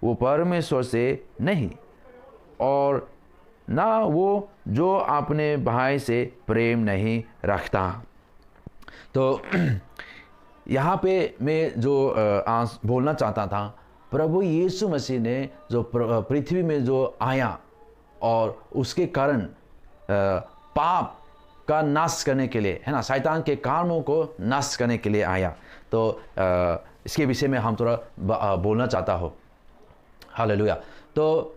वो परमेश्वर से नहीं, और ना वो जो अपने भाई से प्रेम नहीं रखता। तो यहाँ पे मैं जो बोलना चाहता था, प्रभु यीशु मसीह ने जो पृथ्वी में जो आया और उसके कारण पाप का नाश करने के लिए, है ना, शैतान के कामों को नाश करने के लिए आया। तो इसके विषय में हम थोड़ा बोलना चाहता हूँ। हालेलुया। तो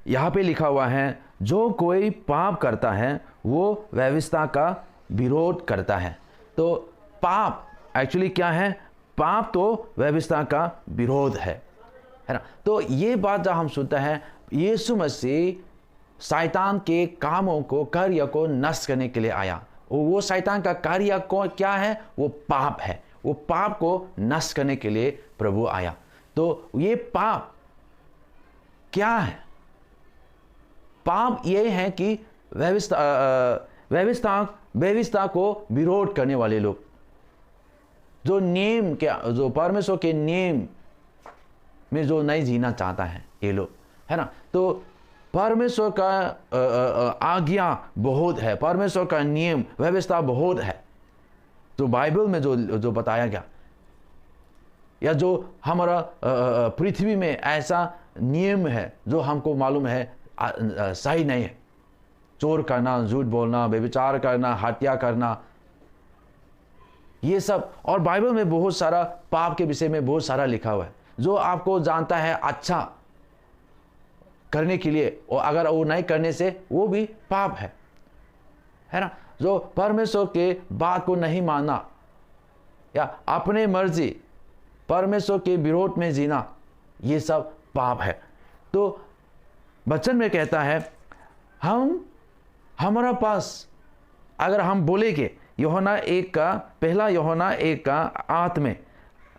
यहाँ पे लिखा हुआ है, जो कोई पाप करता है वो व्यवस्था का विरोध करता है। तो पाप एक्चुअली क्या है? पाप तो व्यवस्था का विरोध है ना। तो ये बात जब हम सुनते हैं, यीशु मसीह शैतान के कामों को, कार्य को नष्ट करने के लिए आया। वो शैतान का कार्य को क्या है? वो पाप है। वो पाप को नष्ट करने के लिए प्रभु आया। तो ये पाप क्या है? पाप ये है कि व्यवस्था को विरोध करने वाले लोग, जो नियम क्या, जो परमेश्वर के नियम में जो नहीं जीना चाहता है, ये लोग, है ना। तो परमेश्वर का आज्ञा बहुत है, परमेश्वर का नियम व्यवस्था बहुत है, तो बाइबल में जो बताया गया, या जो हमारा पृथ्वी में ऐसा नियम है जो हमको मालूम है सही नहीं है। चोर करना, झूठ बोलना, व्यभिचार करना, हत्या करना, ये सब। और बाइबल में बहुत सारा पाप के विषय में बहुत सारा लिखा हुआ है जो आपको जानता है अच्छा करने के लिए, और अगर वो नहीं करने से वो भी पाप है ना। जो परमेश्वर के बात को नहीं मानना या अपने मर्जी परमेश्वर के विरोध में जीना, ये सब पाप है। तो वचन में कहता है हमारा पास, अगर हम बोलेंगे यूहन्ना 1 का पहला यूहन्ना 1 का 8 में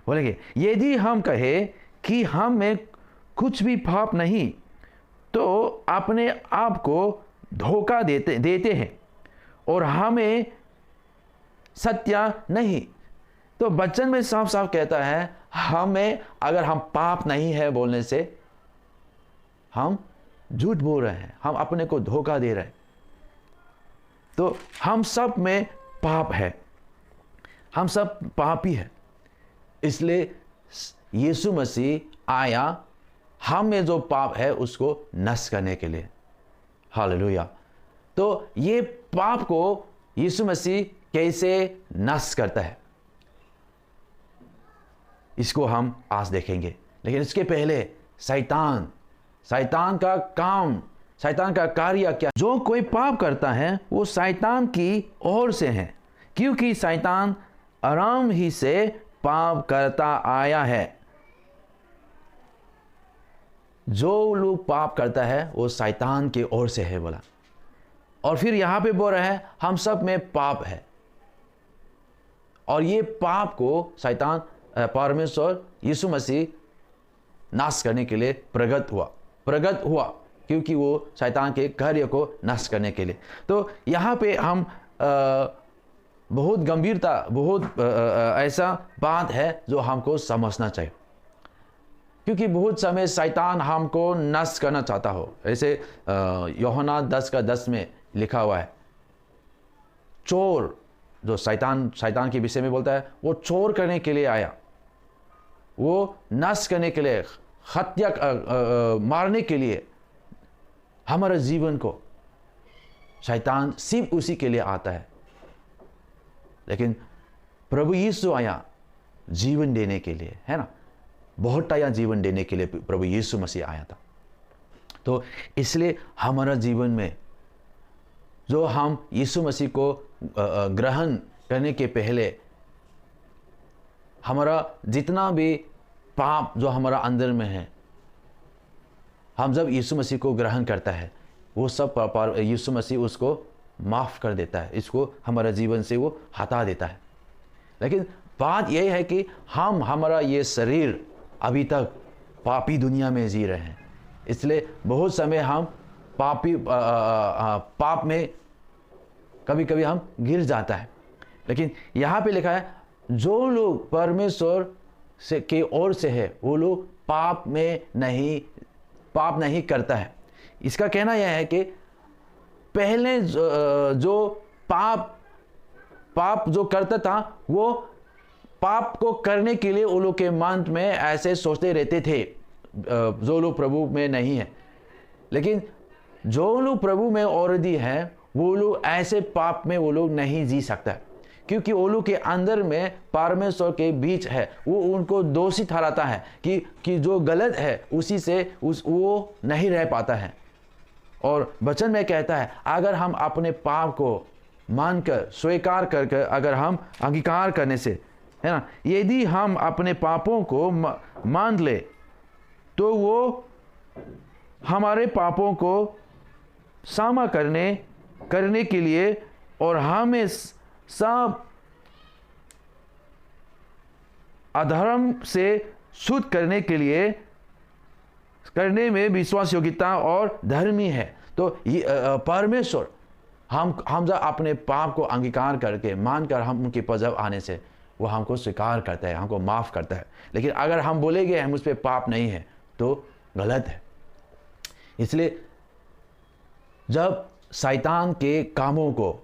बोलेंगे, यदि हम कहे कि हम में कुछ भी पाप नहीं तो अपने आप को धोखा देते हैं और हमें सत्य नहीं। तो वचन में साफ साफ कहता है हमें, अगर हम पाप नहीं है बोलने से हम झूठ बोल रहे हैं, हम अपने को धोखा दे रहे हैं। तो हम सब में पाप है, हम सब पापी है। इसलिए यीशु मसीह आया हम में जो पाप है उसको नष्ट करने के लिए। हालेलुया। तो ये पाप को यीशु मसीह कैसे नष्ट करता है इसको हम आज देखेंगे। लेकिन इसके पहले शैतान का काम, शैतान का कार्य क्या। जो कोई पाप करता है वो शैतान की ओर से है, क्योंकि शैतान आराम ही से पाप करता आया है। जो लोग पाप करता है वो शैतान की ओर से है बोला। और फिर यहां पे बोल रहा है हम सब में पाप है, और ये पाप को शैतान परमेश्वर यीशु मसीह नाश करने के लिए प्रकट हुआ क्योंकि वो शैतान के कार्य को नष्ट करने के लिए। तो यहाँ पे हम बहुत गंभीरता, बहुत ऐसा बात है जो हमको समझना चाहिए, क्योंकि बहुत समय शैतान हमको नष्ट करना चाहता हो। ऐसे यूहन्ना 10 का 10 में लिखा हुआ है, चोर, जो शैतान के विषय में बोलता है, वो चोर करने के लिए आया, वो नष्ट करने के लिए, हत्या मारने के लिए। हमारे जीवन को शैतान सिर्फ उसी के लिए आता है, लेकिन प्रभु यीशु आया जीवन देने के लिए, है ना, बहुतायत जीवन देने के लिए प्रभु यीशु मसीह आया था। तो इसलिए हमारा जीवन में जो हम यीशु मसीह को ग्रहण करने के पहले हमारा जितना भी पाप जो हमारा अंदर में है, हम जब यीशु मसीह को ग्रहण करता है वो सब पाप यीशु मसीह उसको माफ़ कर देता है, इसको हमारा जीवन से वो हटा देता है। लेकिन बात यह है कि हमारा ये शरीर अभी तक पापी दुनिया में जी रहे हैं, इसलिए बहुत समय हम पाप में कभी कभी हम गिर जाता है। लेकिन यहाँ पे लिखा है जो लोग परमेश्वर से के ओर से है वो लोग पाप नहीं करता है। इसका कहना यह है कि पहले जो पाप जो करता था वो पाप को करने के लिए वो लोग के मन में ऐसे सोचते रहते थे जो लोग प्रभु में नहीं है। लेकिन जो लोग प्रभु में ऑलरेडी हैं वो लोग ऐसे पाप में वो लोग नहीं जी सकता, क्योंकि वो लोग के अंदर में परमेश्वर के बीच है। वो उनको दोषी ठहराता है कि जो गलत है उसी से वो नहीं रह पाता है। और वचन में कहता है अगर हम अपने पाप को मानकर स्वीकार करके अगर हम अंगीकार करने से, है ना, यदि हम अपने पापों को मान ले तो वो हमारे पापों को क्षमा करने के लिए और हमें सब अधर्म से शुद्ध करने में विश्वास योग्यता और धर्मी है। तो परमेश्वर हम जब अपने पाप को अंगीकार करके मानकर हम उनके पास आने से वो हमको स्वीकार करता है, हमको माफ़ करता है। लेकिन अगर हम बोलेंगे हम उस पर पाप नहीं है तो गलत है। इसलिए जब शैतान के कामों को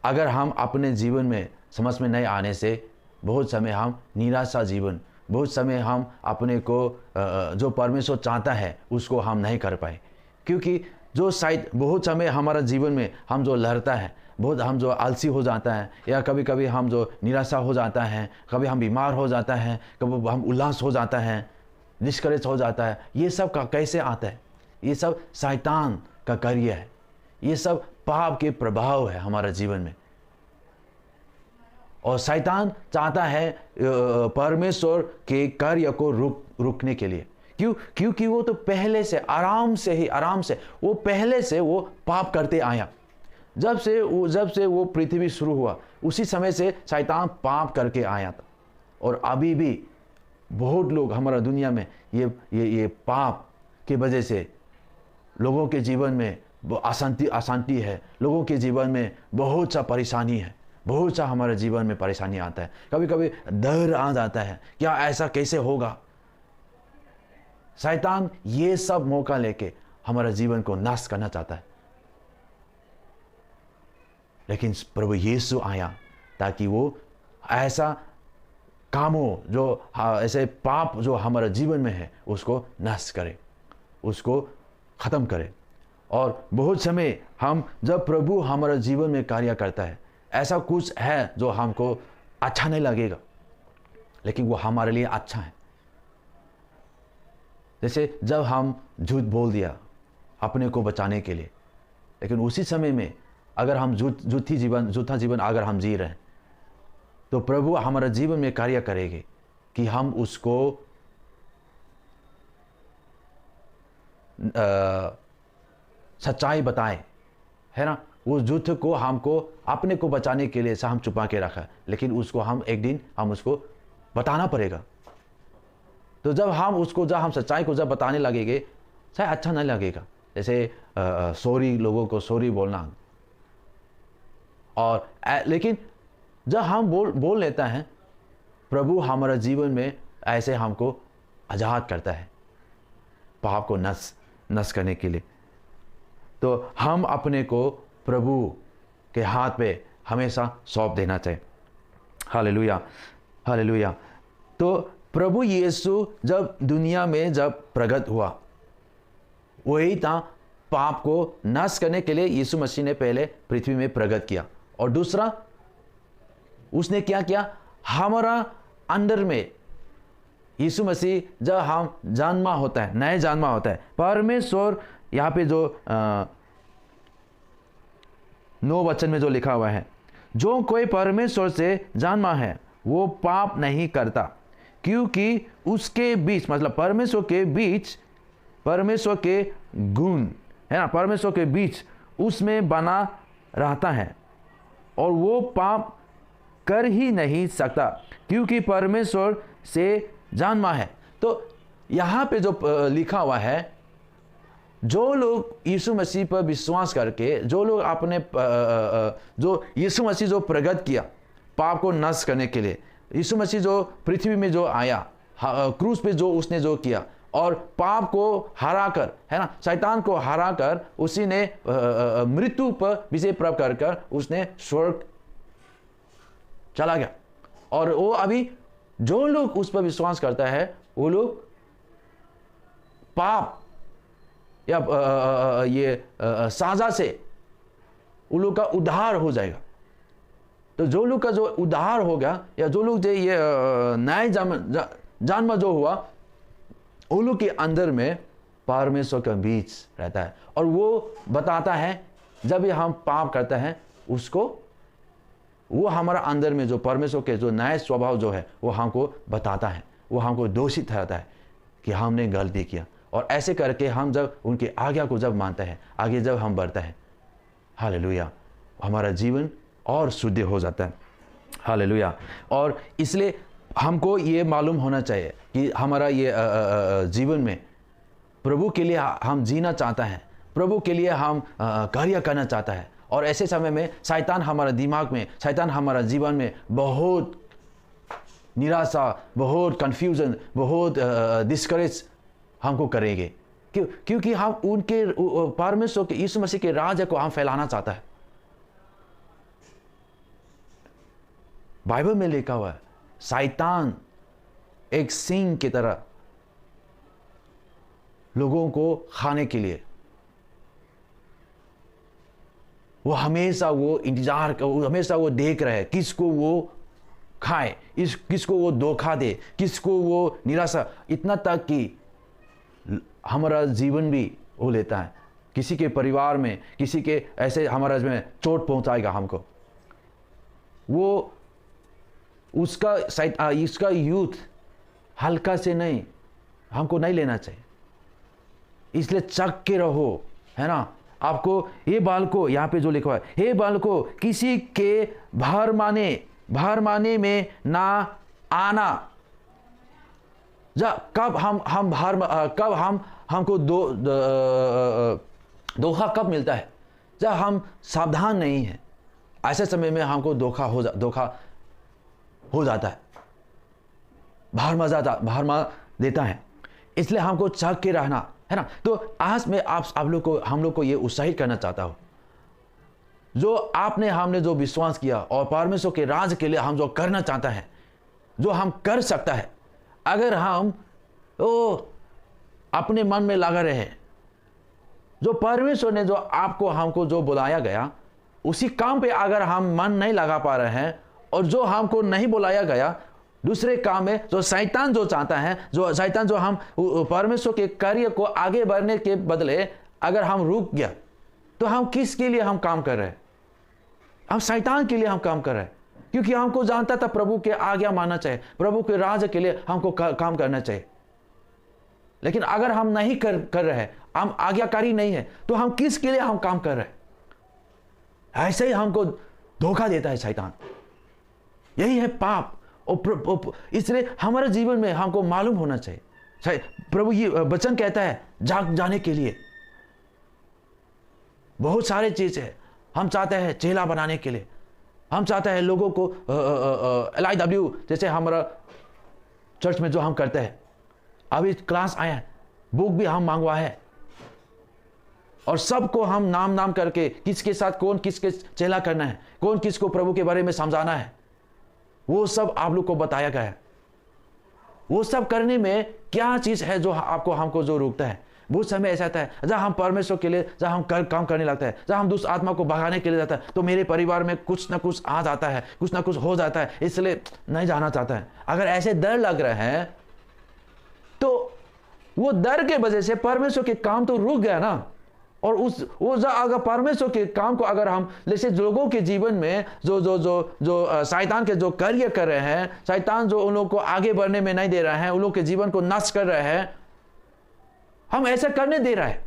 अगर हम अपने जीवन में समझ में नहीं आने से बहुत समय हम निराशा जीवन बहुत समय हम अपने को जो परमेश्वर चाहता है उसको हम नहीं कर पाए, क्योंकि जो शायद बहुत समय हमारा जीवन में हम जो लड़ता है, बहुत हम जो आलसी हो जाता है, या कभी कभी हम जो निराशा हो जाता है, कभी हम बीमार हो जाता है, कभी हम उल्लास हो जाता है, डिस्करेज हो जाता है, ये सब का कैसे आता है? ये सब शैतान का कार्य है, ये सब पाप के प्रभाव है हमारा जीवन में। और शैतान चाहता है परमेश्वर के कार्य को रुकने के लिए। क्योंकि वो तो पहले से आराम से वो पहले से वो पाप करते आया। जब से वो पृथ्वी शुरू हुआ उसी समय से शैतान पाप करके आया था। और अभी भी बहुत लोग हमारा दुनिया में ये पाप के वजह से लोगों के जीवन में अशांति है, लोगों के जीवन में बहुत सा परेशानी है, बहुत सा हमारे जीवन में परेशानी आता है। कभी कभी डर आ जाता है, क्या ऐसा कैसे होगा? शैतान ये सब मौका लेके हमारा जीवन को नाश करना चाहता है। लेकिन प्रभु यीशु आया ताकि वो ऐसा कामों जो ऐसे पाप जो हमारा जीवन में है उसको नाश करे, उसको खत्म करे। और बहुत समय हम जब प्रभु हमारा जीवन में कार्य करता है, ऐसा कुछ है जो हमको अच्छा नहीं लगेगा, लेकिन वो हमारे लिए अच्छा है। जैसे जब हम झूठ बोल दिया अपने को बचाने के लिए, लेकिन उसी समय में अगर हम झूठा जीवन अगर हम जी रहे हैं, तो प्रभु हमारा जीवन में कार्य करेंगे कि हम उसको सच्चाई बताएं, है ना। उस झूठ को हमको अपने को बचाने के लिए हम छुपा के रखा, लेकिन उसको हम एक दिन हम उसको बताना पड़ेगा। तो जब हम सच्चाई को जब बताने लगेंगे, शायद अच्छा नहीं लगेगा। जैसे सॉरी, लोगों को सॉरी बोलना, और लेकिन जब हम बोल लेता है, प्रभु हमारा जीवन में ऐसे हमको आज़ाद करता है पाप को नष्ट करने के लिए। तो हम अपने को प्रभु के हाथ पे हमेशा सौंप देना चाहिए। Hallelujah, hallelujah. तो प्रभु यीशु जब दुनिया में जब प्रकट हुआ, वही था पाप को नाश करने के लिए यीशु मसीह ने पहले पृथ्वी में प्रकट किया। और दूसरा उसने क्या किया, हमारा अंदर में यीशु मसीह जब हम जन्मा होता है, नए जन्मा होता है, परमेश्वर यहाँ पे जो 9 वचन में जो लिखा हुआ है, जो कोई परमेश्वर से जन्मा है वो पाप नहीं करता, क्योंकि उसके बीच, मतलब परमेश्वर के बीच, परमेश्वर के गुण है ना, परमेश्वर के बीच उसमें बना रहता है, और वो पाप कर ही नहीं सकता, क्योंकि परमेश्वर से जन्मा है। तो यहाँ पे जो लिखा हुआ है, जो लोग यीशु मसीह पर विश्वास करके, जो लोग अपने जो यीशु मसीह जो प्रकट किया पाप को नष्ट करने के लिए, यीशु मसीह जो पृथ्वी में जो आया, क्रूस पे जो उसने जो किया, और पाप को हराकर, है ना, शैतान को हराकर उसी ने मृत्यु पर विजय प्राप्त कर उसने स्वर्ग चला गया। और वो अभी जो लोग उस पर विश्वास करता है, वो लोग पाप या ये साजा से उन लोग का उद्धार हो जाएगा। तो जो लोग का जो उद्धार होगा, या जो लोग जो ये नए जन्म जो हुआ, उन लोग के अंदर में परमेश्वर का बीज रहता है, और वो बताता है जब ये हम पाप करते हैं उसको, वो हमारा अंदर में जो परमेश्वर के जो नए स्वभाव जो है वो हमको बताता है, वो हमको दोषी ठहराता है कि हमने गलती किया। और ऐसे करके हम जब उनकी आज्ञा को जब मानते हैं, आगे जब हम बढ़ते हैं, हालेलुया, हमारा जीवन और शुद्ध हो जाता है। हालेलुया। और इसलिए हमको ये मालूम होना चाहिए कि हमारा ये जीवन में प्रभु के लिए हम जीना चाहता है, प्रभु के लिए हम कार्य करना चाहता है। और ऐसे समय में शैतान हमारा दिमाग में, शैतान हमारा जीवन में बहुत निराशा, बहुत कंफ्यूजन, बहुत डिस्करेज हमको करेंगे, क्योंकि हम उनके परमेश्वर के यीशु मसीह के राज्य को हम फैलाना चाहता है। बाइबल में लिखा हुआ है, शैतान एक सिंह की तरह लोगों को खाने के लिए। वो हमेशा वो इंतजार हमेशा वो देख रहे हैं किसको वो खाए, किसको वो धोखा दे, किसको वो निराशा, इतना तक कि हमारा जीवन भी वो लेता है। किसी के परिवार में, किसी के ऐसे हमारा में चोट पहुंचाएगा हमको, वो इसका यूथ हल्का से नहीं, हमको नहीं लेना चाहिए। इसलिए चक के रहो, है ना। आपको हे बालको, यहाँ पे जो लिखा है, हे बालको किसी के भार माने में ना आना। कब हम भार कब हमको धोखा कब मिलता है? जब हम सावधान नहीं है, ऐसे समय में हमको धोखा हो जाता है, भार मार देता है। इसलिए हमको चक के रहना, है ना। तो आज मैं हम लोग को ये उत्साहित करना चाहता हूं, जो हमने जो विश्वास किया और परमेश्वर के राज के लिए हम जो करना चाहता है, जो हम कर सकता है, अगर हम अपने मन में लगा रहे, जो परमेश्वर ने जो हमको जो बुलाया गया, उसी काम पे अगर हम मन नहीं लगा पा रहे हैं, और जो हमको नहीं बुलाया गया दूसरे काम में, जो शैतान जो चाहता है, जो हम परमेश्वर के कार्य को आगे बढ़ने के बदले अगर हम रुक गया, तो हम किसके लिए हम काम कर रहे हैं? हम शैतान के लिए हम काम कर रहे हैं। क्योंकि हमको जानता था प्रभु के आज्ञा मानना चाहिए, प्रभु के राज के लिए हमको काम करना चाहिए। लेकिन अगर हम नहीं कर रहे हैं, हम आज्ञाकारी नहीं है, तो हम किसके लिए हम काम कर रहे हैं? ऐसे ही हमको धोखा देता है शैतान। यही है पाप। और इसलिए हमारे जीवन में हमको मालूम होना चाहिए, प्रभु ये वचन कहता है जाग जाने के लिए। बहुत सारे चीज है, हम चाहते हैं चेला बनाने के लिए, हम चाहते हैं लोगों को LIW जैसे हमारा चर्च में जो हम करते हैं, अभी क्लास आया है, बुक भी हम मंगवाए है, और सबको हम नाम करके किसके साथ कौन किसके चेला करना है, कौन किसको प्रभु के बारे में समझाना है, वो सब आप लोग को बताया गया है। वो सब करने में क्या चीज है जो हमको जो रोकता है? बहुत समय ऐसा आता है जब हम परमेश्वर के लिए जब हम काम करने लगता है, जब हम दुष्ट आत्मा को भगाने के लिए जाता है, तो मेरे परिवार में कुछ ना कुछ आ जाता है, कुछ ना कुछ हो जाता है, इसलिए नहीं जाना चाहता है। अगर ऐसे डर लग रहे हैं, तो वो डर के वजह से परमेश्वर के काम तो रुक गया ना। और अगर परमेश्वर के काम को अगर हम जैसे लोगों के जीवन में जो शैतान के जो कार्य कर रहे हैं, शैतान जो उन लोगों को आगे बढ़ने में नहीं दे रहे हैं, उन लोगों के जीवन को नष्ट कर रहे हैं, हम ऐसा करने दे रहा है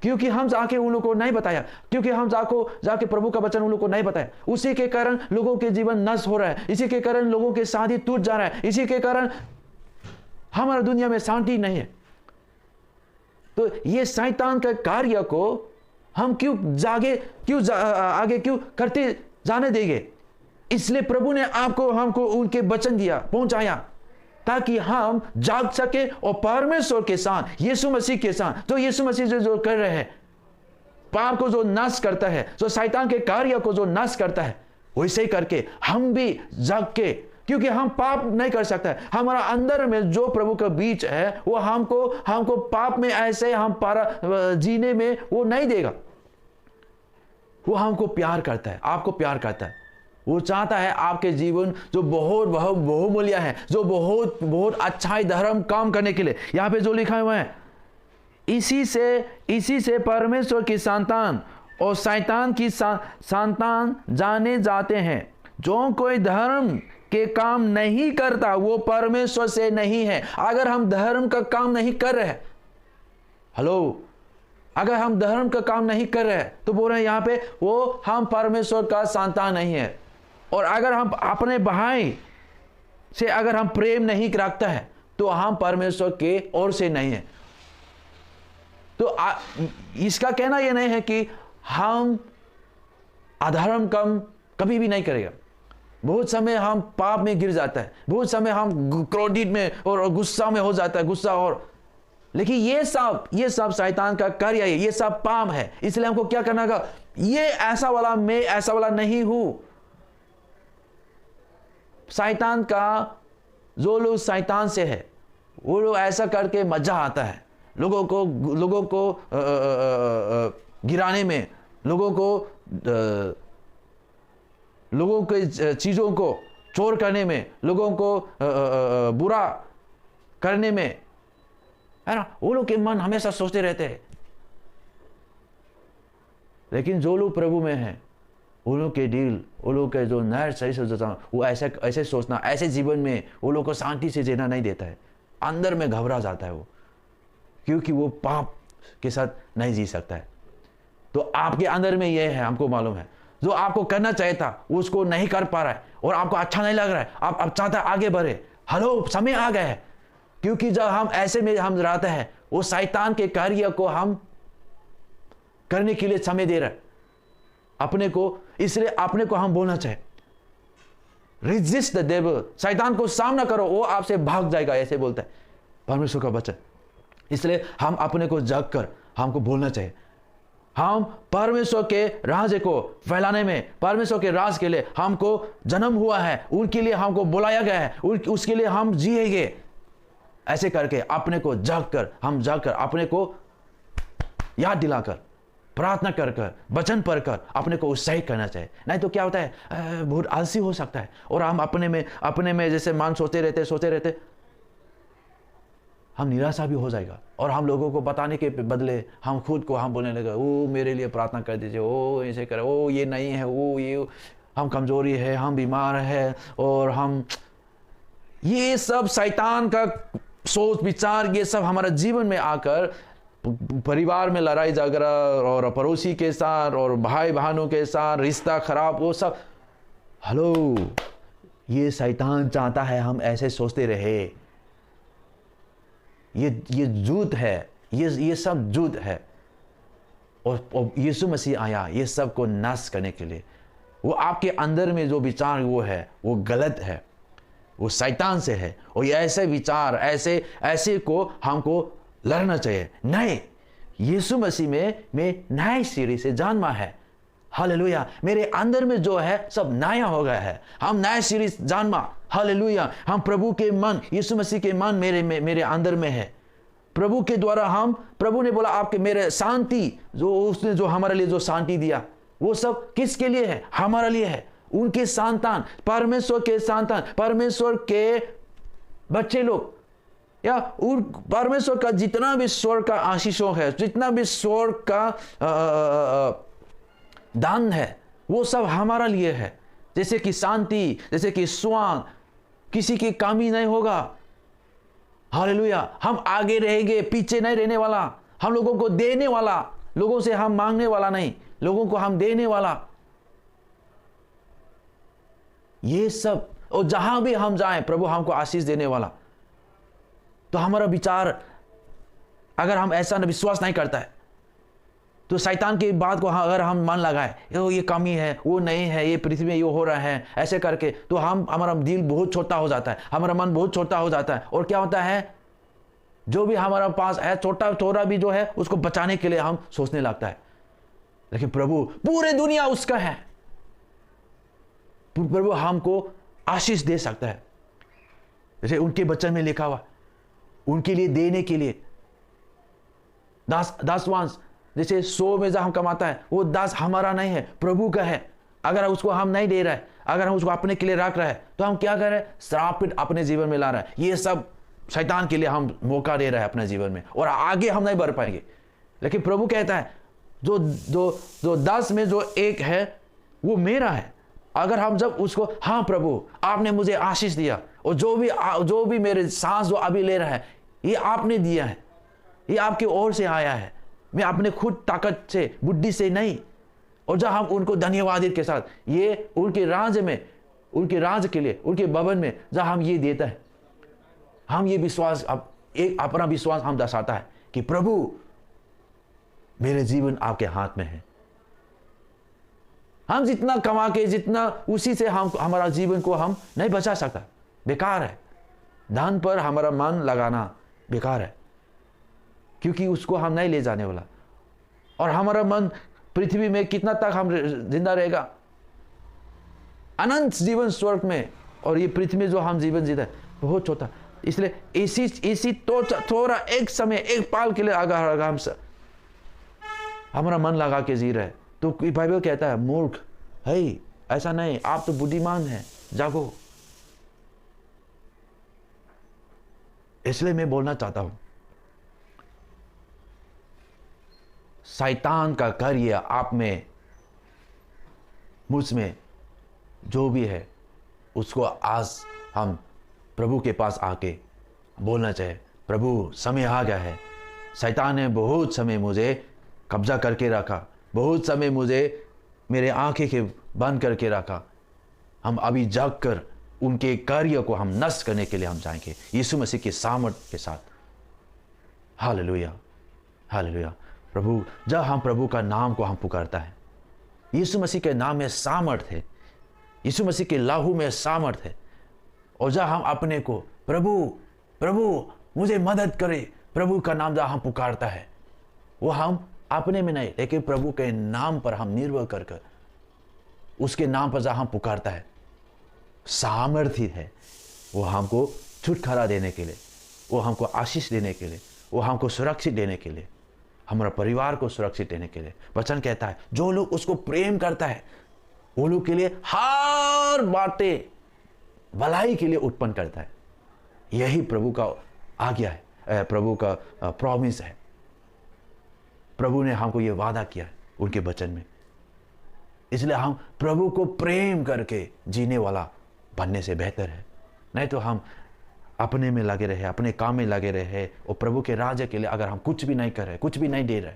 क्योंकि हम जाके उन लोगों को नहीं बताया, क्योंकि हम जाके प्रभु का वचन उन लोगों को नहीं बताया। उसी के कारण लोगों के जीवन नष्ट हो रहा है, इसी के कारण लोगों के शादी टूट जा रहा है, इसी के कारण हमारा दुनिया में शांति नहीं है। तो ये शैतान का कार्य को हम आगे क्यों करते जाने देंगे? इसलिए प्रभु ने हमको उनके वचन दिया, पहुंचाया, ताकि हम जाग सके और परमेश्वर के साथ, यीशु मसीह के साथ, तो यीशु मसीह जो कर रहे हैं, पाप को जो नाश करता है, जो शैतान के कार्य को जो नाश करता है, वैसे ही करके हम भी जाग के, क्योंकि हम पाप नहीं कर सकते। हमारा अंदर में जो प्रभु का बीच है, वो हमको पाप में ऐसे हम जीने में वो नहीं देगा। वो हमको प्यार करता है, आपको प्यार करता है। वो चाहता है आपके जीवन जो बहुत बहुमूल्य है, जो बहुत अच्छा धर्म काम करने के लिए, यहां पे जो लिखा हुआ है, इसी से परमेश्वर की संतान और शैतान की संतान जाने जाते हैं। जो कोई धर्म के काम नहीं करता वो परमेश्वर से नहीं है। अगर हम धर्म का काम नहीं कर रहे, अगर हम धर्म का काम नहीं कर रहे, तो बोल रहे हैं यहां पे वो हम परमेश्वर का संतान नहीं है। और अगर हम अपने भाई से अगर हम प्रेम नहीं रखता है, तो हम परमेश्वर के ओर से नहीं है। तो इसका कहना यह नहीं है कि हम अधर्म काम कभी भी नहीं करेगा। बहुत समय हम पाप में गिर जाता है, बहुत समय हम क्रोधित में और गुस्सा में हो जाता है, गुस्सा। और लेकिन ये सब शैतान का कार्य है, ये सब पाप है। इसलिए हमको क्या करना होगा? ये ऐसा वाला, मैं ऐसा वाला नहीं हूं। शैतान का जो लोग शैतान से है, वो लोग ऐसा करके मजा आता है, लोगों को गिराने में, लोगों के चीज़ों को चोर करने में, लोगों को बुरा करने में, है ना। वो लोग के मन हमेशा सोचते रहते हैं। लेकिन जो लोग प्रभु में हैं, वो लोग के दिल, वो लोग के जो नया सही सोचता, वो ऐसे सोचना, ऐसे जीवन में वो लोग को शांति से जीना नहीं देता है। अंदर में घबरा जाता है वो, क्योंकि वो पाप के साथ नहीं जी सकता है। तो आपके अंदर में ये है, हमको मालूम है, जो आपको करना चाहिए था उसको नहीं कर पा रहा है और आपको अच्छा नहीं लग रहा है, आप चाहते आगे बढ़े। हेलो, समय आ गया है, क्योंकि जब हम ऐसे में हम रहते हैं, वो शैतान के कार्य को हम करने के लिए समय दे रहा है अपने को। इसलिए अपने को हम बोलना चाहिए, रेजिस्ट द डेविल, शैतान को सामना करो, वो आपसे भाग जाएगा, ऐसे बोलता है परमेश्वर का वचन। इसलिए हम अपने को जग कर हमको बोलना चाहिए, हम परमेश्वर के राज्य को फैलाने में, परमेश्वर के राज के लिए हमको जन्म हुआ है, उनके लिए हमको बुलाया गया है, उसके लिए हम जिएंगे। ऐसे करके अपने को जागकर अपने को याद दिलाकर, प्रार्थना कर, वचन पढ़कर अपने को उत्साहित करना चाहिए। नहीं तो क्या होता है, बहुत आलसी हो सकता है और हम अपने में जैसे मान सोचते रहते हम निराशा भी हो जाएगा। और हम लोगों को बताने के बदले हम खुद को हम बोलने लगे, ओ मेरे लिए प्रार्थना कर दीजिए, ओ ऐसे करे, ओ ये नहीं है, वो ये हम कमजोरी है, हम बीमार है, और हम ये सब शैतान का सोच विचार, ये सब हमारा जीवन में आकर परिवार में लड़ाई झगड़ा और पड़ोसी के साथ और भाई बहनों के साथ रिश्ता खराब, वो सब, हेलो, ये शैतान चाहता है हम ऐसे सोचते रहे। ये झूठ है, ये सब झूठ है। और यीशु मसीह आया ये सब को नाश करने के लिए। वो आपके अंदर में जो विचार वो है, वो गलत है, वो शैतान से है। और ये ऐसे विचार, ऐसे को हमको लड़ना चाहिए। नहीं, यीशु मसीह में मैं नए सिरे से जन्मा है, हालेलुया। मेरे अंदर में जो है सब नया हो गया है, हम नए सिरे से जन्मा, हालेलुया। हम प्रभु के मन, यीशु मसीह के मन मेरे अंदर में है। प्रभु के द्वारा प्रभु ने बोला आपके मेरे शांति, जो उसने जो हमारे लिए जो शांति दिया, वो सब किसके लिए है? हमारे लिए है। उनके संतान, परमेश्वर के संतान, परमेश्वर के बच्चे लोग, या उन परमेश्वर का जितना भी स्वर्ग का आशीषों है, जितना भी स्वर्ग का दान है, वो सब हमारा लिए है। जैसे कि शांति, जैसे कि स्वांग, किसी की कमी नहीं होगा, हालेलुया। हम आगे रहेंगे, पीछे नहीं रहने वाला, हम लोगों को देने वाला, लोगों से हम मांगने वाला नहीं, लोगों को हम देने वाला, ये सब। और जहां भी हम जाएं, प्रभु हमको आशीष देने वाला। तो हमारा विचार, अगर हम ऐसा विश्वास नहीं करता है, तो शैतान की बात को अगर हम मन लगाए, ये कमी है, वो नहीं है, ये पृथ्वी में ये हो रहा है, ऐसे करके, तो हमारा दिल बहुत छोटा हो जाता है, हमारा मन बहुत छोटा हो जाता है। और क्या होता है, जो भी हमारा पास है, छोटा थोड़ा भी जो है, उसको बचाने के लिए हम सोचने लगता है। लेकिन प्रभु, पूरे दुनिया उसका है। प्रभु हमको आशीष दे सकता है। जैसे उनके वचन में लिखा हुआ, उनके लिए देने के लिए 10 जैसे 100 में जब हम कमाता है, वो 10 हमारा नहीं है, प्रभु का है। अगर उसको हम नहीं दे रहे हैं, अगर हम उसको अपने के लिए रख रहे हैं, तो हम क्या कर रहे हैं? श्रापित अपने जीवन में ला रहे हैं। ये सब शैतान के लिए हम मौका दे रहे हैं अपने जीवन में, और आगे हम नहीं बढ़ पाएंगे। लेकिन प्रभु कहता है, जो 10 में जो 1 है, वो मेरा है। अगर हम जब उसको, हाँ प्रभु आपने मुझे आशीष दिया, और जो भी मेरे सांस जो अभी ले रहा है, ये आपने दिया है, ये आपकी ओर से आया है, मैं अपने खुद ताकत से, बुद्धि से नहीं। और जब हम उनको धन्यवाद के साथ, ये उनके राज्य में, उनके राज्य के लिए, उनके भवन में जब हम ये देता है, हम ये विश्वास, एक अपना विश्वास हम दर्शाता है कि प्रभु मेरे जीवन आपके हाथ में है। हम जितना कमा के, जितना उसी से हमारा जीवन को हम नहीं बचा सकता, बेकार है। धन पर हमारा मन लगाना बेकार है, क्योंकि उसको हम नहीं ले जाने वाला। और हमारा मन पृथ्वी में कितना तक हम जिंदा रहेगा? अनंत जीवन स्वर्ग में, और ये पृथ्वी में जो हम जीवन जीते हैं, बहुत छोटा। इसलिए इसी तो थोड़ा एक समय, एक पाल के लिए अगर हम हमारा मन लगा के जी रहे तो बाइबल कहता है मूर्ख है, ऐसा नहीं, आप तो बुद्धिमान हैं, जागो। इसलिए मैं बोलना चाहता हूं, शैतान का कार्य आप में, मुझ में जो भी है, उसको आज हम प्रभु के पास आके बोलना चाहिए, प्रभु समय आ गया है। शैतान ने बहुत समय मुझे कब्जा करके रखा, बहुत समय मुझे मेरे आंखें के बंद करके रखा। हम अभी जाग कर उनके कार्य को हम नष्ट करने के लिए हम जाएंगे यीशु मसीह के सामर्थ के साथ। Hallelujah, hallelujah. प्रभु, जब हम प्रभु का नाम को हम पुकारता है, यीशु मसीह के नाम में सामर्थ है, यीशु मसीह के लहू में सामर्थ है। और जब हम अपने को प्रभु प्रभु मुझे मदद करे, प्रभु का नाम जब हम पुकारता है, वो हम अपने में नहीं लेकिन प्रभु के नाम पर हम निर्भर कर कर उसके नाम पर जब हम पुकारता है, सामर्थ्य है वो हमको छुटकारा देने के लिए, वो हमको आशीष देने के लिए, वो हमको सुरक्षित देने के लिए, हमारा परिवार को सुरक्षित देने के लिए। वचन कहता है जो लोग उसको प्रेम करता है वो लोग के लिए हर बातें भलाई के लिए उत्पन्न करता है। यही प्रभु का आज्ञा है, प्रभु का प्रॉमिस है। प्रभु ने हमको ये वादा किया है उनके वचन में। इसलिए हम प्रभु को प्रेम करके जीने वाला बनने से बेहतर है। नहीं तो हम अपने में लगे रहे, अपने काम में लगे रहे, और प्रभु के राज्य के लिए अगर हम कुछ भी नहीं कर रहे, कुछ भी नहीं दे रहे,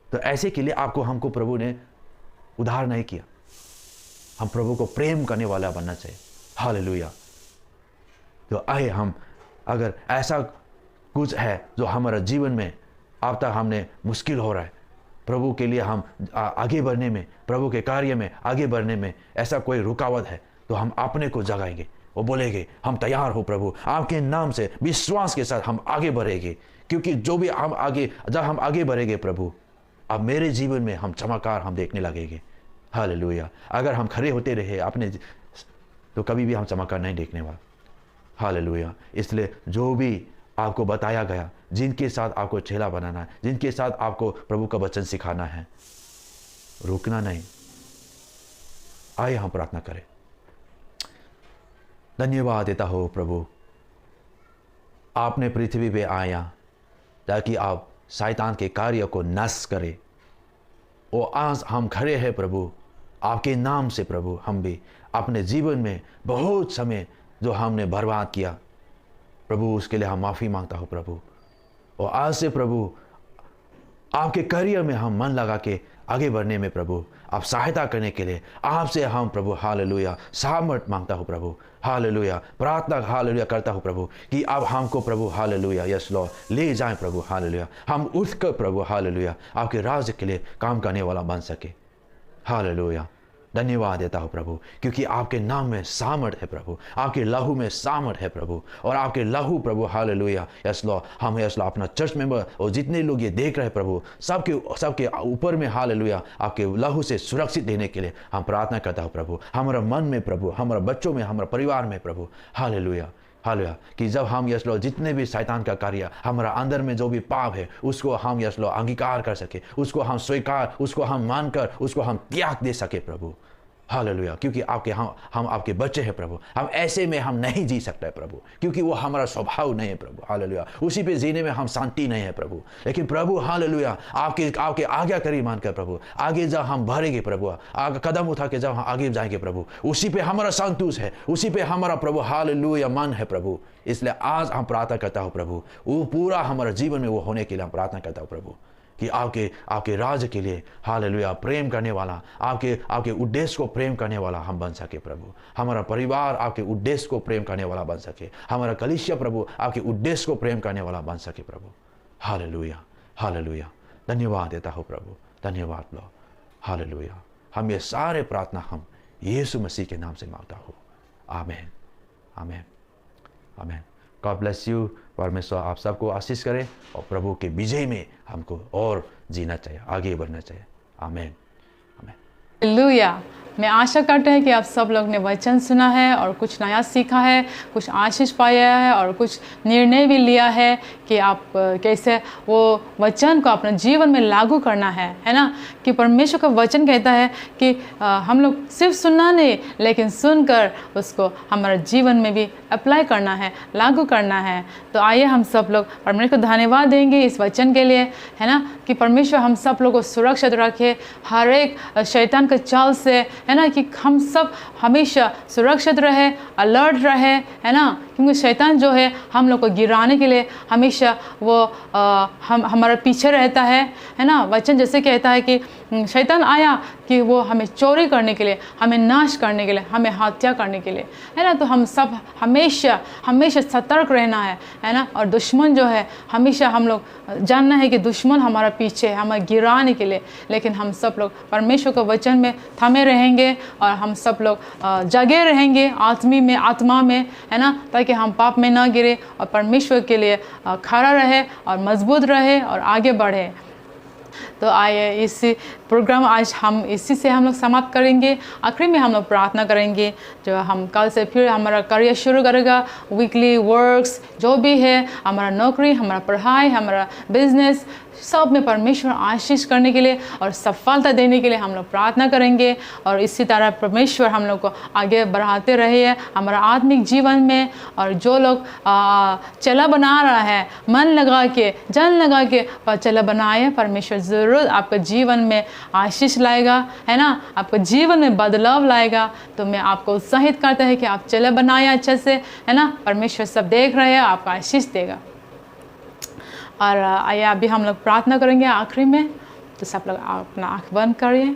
तो ऐसे के लिए आपको हमको प्रभु ने उद्धार नहीं किया। हम प्रभु को प्रेम करने वाला बनना चाहिए। हालेलुया। तो आए हम, अगर ऐसा कुछ है जो हमारा जीवन में अब तक हमने मुश्किल हो रहा है, प्रभु के लिए हम आगे बढ़ने में, प्रभु के कार्य में आगे बढ़ने में ऐसा कोई रुकावट है, तो हम अपने को जगाएंगे और बोलेंगे हम तैयार हो प्रभु, आपके नाम से विश्वास के साथ हम आगे बढ़ेंगे। क्योंकि जो भी हम आगे, जब हम आगे बढ़ेंगे प्रभु, अब मेरे जीवन में हम चमत्कार हम देखने लगेंगे। हालेलुया। अगर हम खड़े होते रहे अपने, तो कभी भी हम चमत्कार नहीं देखने वाला। हालेलुया। इसलिए जो भी आपको बताया गया, जिनके साथ आपको चेला बनाना है, जिनके साथ आपको प्रभु का वचन सिखाना है, रुकना नहीं। आइए हम प्रार्थना करें। धन्यवाद देता हो प्रभु, आपने पृथ्वी पे आया ताकि आप शैतान के कार्य को नष्ट करें। और आज हम खड़े हैं प्रभु आपके नाम से। प्रभु हम भी अपने जीवन में बहुत समय जो हमने बर्बाद किया प्रभु, उसके लिए हम माफ़ी मांगता हूँ प्रभु। और आज से प्रभु आपके करियर में हम मन लगा के आगे बढ़ने में प्रभु आप सहायता करने के लिए आपसे हम प्रभु हालेलुया सामर्थ मांगता हूँ प्रभु। हालेलुया। प्रार्थना हालेलुया करता हूँ प्रभु कि अब हमको प्रभु हालेलुया यस लॉर्ड ले जाएं प्रभु। हालेलुया। हम उठकर प्रभु हालेलुया आपके राज्य के लिए काम करने वाला बन सके। हालेलुया। धन्यवाद देता हूँ प्रभु, क्योंकि आपके नाम में सामर्थ है प्रभु, आपके लहू में सामर्थ है प्रभु। और आपके लहू प्रभु हालेलुया यस लॉर्ड, हम यस लॉर्ड अपना चर्च मेंबर और जितने लोग ये देख रहे हैं प्रभु, सबके ऊपर में हालेलुया आपके लहू से सुरक्षित देने के लिए हम प्रार्थना करता हूँ प्रभु। हमारा मन में प्रभु, हमारे बच्चों में, हमारे परिवार में प्रभु हालेलुया हालेलुया, कि जब हम यस लॉर्ड जितने भी शैतान का कार्य हमारा अंदर में जो भी पाप है उसको हम यस लॉर्ड अंगीकार कर सके, उसको हम स्वीकार, उसको हम मानकर, उसको हम त्याग दे सके प्रभु। हालेलुया। क्योंकि आपके हम आपके बच्चे हैं प्रभु, हम ऐसे में हम नहीं जी सकते प्रभु, क्योंकि वो हमारा स्वभाव नहीं है प्रभु। हालेलुया। उसी पे जीने में हम शांति नहीं है प्रभु। लेकिन प्रभु हालेलुया आपके आज्ञाकारी मानकर प्रभु आगे जब हम बढ़ेंगे प्रभु, आगे कदम उठा के जब हम आगे जाएंगे प्रभु, उसी पे हमारा संतोष है, उसी पे हमारा प्रभु हालेलुया मन है प्रभु। इसलिए आज हम प्रार्थना करता हूँ प्रभु, वो पूरा हमारे जीवन में वो होने के लिए हम प्रार्थना करता हूँ प्रभु, कि आपके राज्य के लिए हालेलुया प्रेम करने वाला, आपके उद्देश्य को प्रेम करने वाला हम बन सके प्रभु। हमारा परिवार आपके उद्देश्य को प्रेम करने वाला बन सके, हमारा कलीसिया प्रभु आपके उद्देश्य को प्रेम करने वाला बन सके प्रभु। Hallelujah hallelujah. धन्यवाद देता हूँ प्रभु, धन्यवाद लो। हालेलुया। हम ये सारे प्रार्थना हम यीशु मसीह के नाम से मांगता हूँ। आमीन आमीन आमीन। God bless you. परमेश्वर आप सबको आशीष करें और प्रभु के विजय में हमको और जीना चाहिए, आगे बढ़ना चाहिए। आमीन आमीन। हालेलुया। मैं आशा करता हूँ कि आप सब लोग ने वचन सुना है और कुछ नया सीखा है, कुछ आशीष पाया है और कुछ निर्णय भी लिया है कि आप कैसे वो वचन को अपने जीवन में लागू करना है ना। कि परमेश्वर का वचन कहता है कि हम लोग सिर्फ सुनना नहीं, लेकिन सुनकर उसको हमारे जीवन में भी अप्लाई करना है, लागू करना है। तो आइए हम सब लोग परमेश्वर को धन्यवाद देंगे इस वचन के लिए, है ना, कि परमेश्वर हम सब लोग को सुरक्षित रखे हर एक शैतान के चाल से, है ना, कि हम सब हमेशा सुरक्षित रहे, अलर्ट रहे, है ना, क्योंकि शैतान जो है हम लोग को गिराने के लिए हमेशा वो हमारे पीछे रहता है ना। वचन जैसे कहता है कि शैतान आया कि वो हमें चोरी करने के लिए, हमें नाश करने के लिए, हमें हत्या करने के लिए, है ना। तो हम सब हमेशा हमेशा सतर्क रहना है ना। और दुश्मन जो है हमेशा हम लोग जानना है कि दुश्मन हमारा पीछे है हमें गिराने के लिए, लेकिन हम सब लोग परमेश्वर के वचन में थमे रहेंगे और हम सब लोग जगे रहेंगे आत्मा में, है ना, ताकि हम पाप में ना गिरे और परमेश्वर के लिए खड़ा रहे और मजबूत रहे और आगे बढ़े। तो आइए इसी प्रोग्राम आज हम इसी से हम लोग समाप्त करेंगे। आखिरी में हम लोग प्रार्थना करेंगे, जो हम कल से फिर हमारा करियर शुरू करेगा, वीकली वर्क्स जो भी है, हमारा नौकरी, हमारा पढ़ाई, हमारा बिजनेस, सब में परमेश्वर आशीष करने के लिए और सफलता देने के लिए हम लोग प्रार्थना करेंगे। और इसी तरह परमेश्वर हम लोग को आगे बढ़ाते रहे हमारा आत्मिक जीवन में। और जो लोग चला बना रहा है, मन लगा के, जन लगा के चला बनाए, परमेश्वर ज़रूर आपके जीवन में आशीष लाएगा, है ना, आपके जीवन में बदलाव लाएगा। तो मैं आपको उत्साहित करता है कि आप चला बनाए अच्छे से, है ना, परमेश्वर सब देख रहे हैं, आपका आशीष देगा। और आइए अभी हम लोग प्रार्थना करेंगे आखिरी में। तो सब लोग अपना आँख बंद करिए।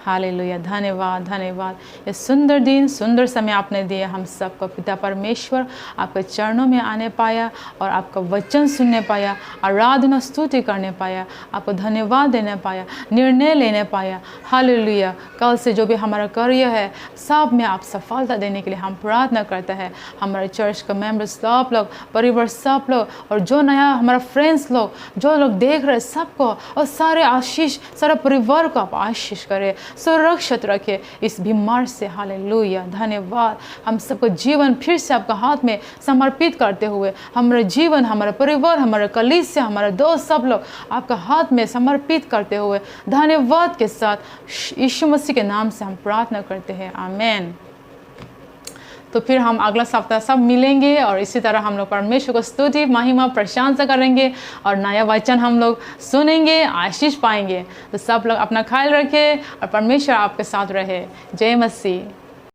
हालेलुया। धन्यवाद धन्यवाद, ये सुंदर दिन, सुंदर समय आपने दिया हम सबको। पिता परमेश्वर, आपके चरणों में आने पाया और आपका वचन सुनने पाया, आराधना स्तुति करने पाया, आपको धन्यवाद देने पाया, निर्णय लेने पाया। हालेलुया। कल से जो भी हमारा कार्य है सब में आप सफलता देने के लिए हम प्रार्थना करते हैं। हमारे चर्च के मेंबर्स सब लोग, परिवार सब लोग, और जो नया हमारा फ्रेंड्स लोग, जो लोग देख रहे सबको, और सारे आशीष, सारा परिवार को आप आशीष करें, सुरक्षित रखे इस बीमार से। हालेलुया। धन्यवाद। हम सबको जीवन फिर से आपका हाथ में समर्पित करते हुए, हमारे जीवन, हमारा परिवार, हमारे कलीसिया, हमारे दोस्त सब लोग आपका हाथ में समर्पित करते हुए धन्यवाद के साथ यीशु मसीह के नाम से हम प्रार्थना करते हैं। आमीन। तो फिर हम अगला सप्ताह सब मिलेंगे और इसी तरह हम लोग परमेश्वर को स्तुति, महिमा, प्रशंसा करेंगे और नया वचन हम लोग सुनेंगे, आशीष पाएंगे। तो सब लोग अपना ख्याल रखें और परमेश्वर आपके साथ रहे। जय मसीह।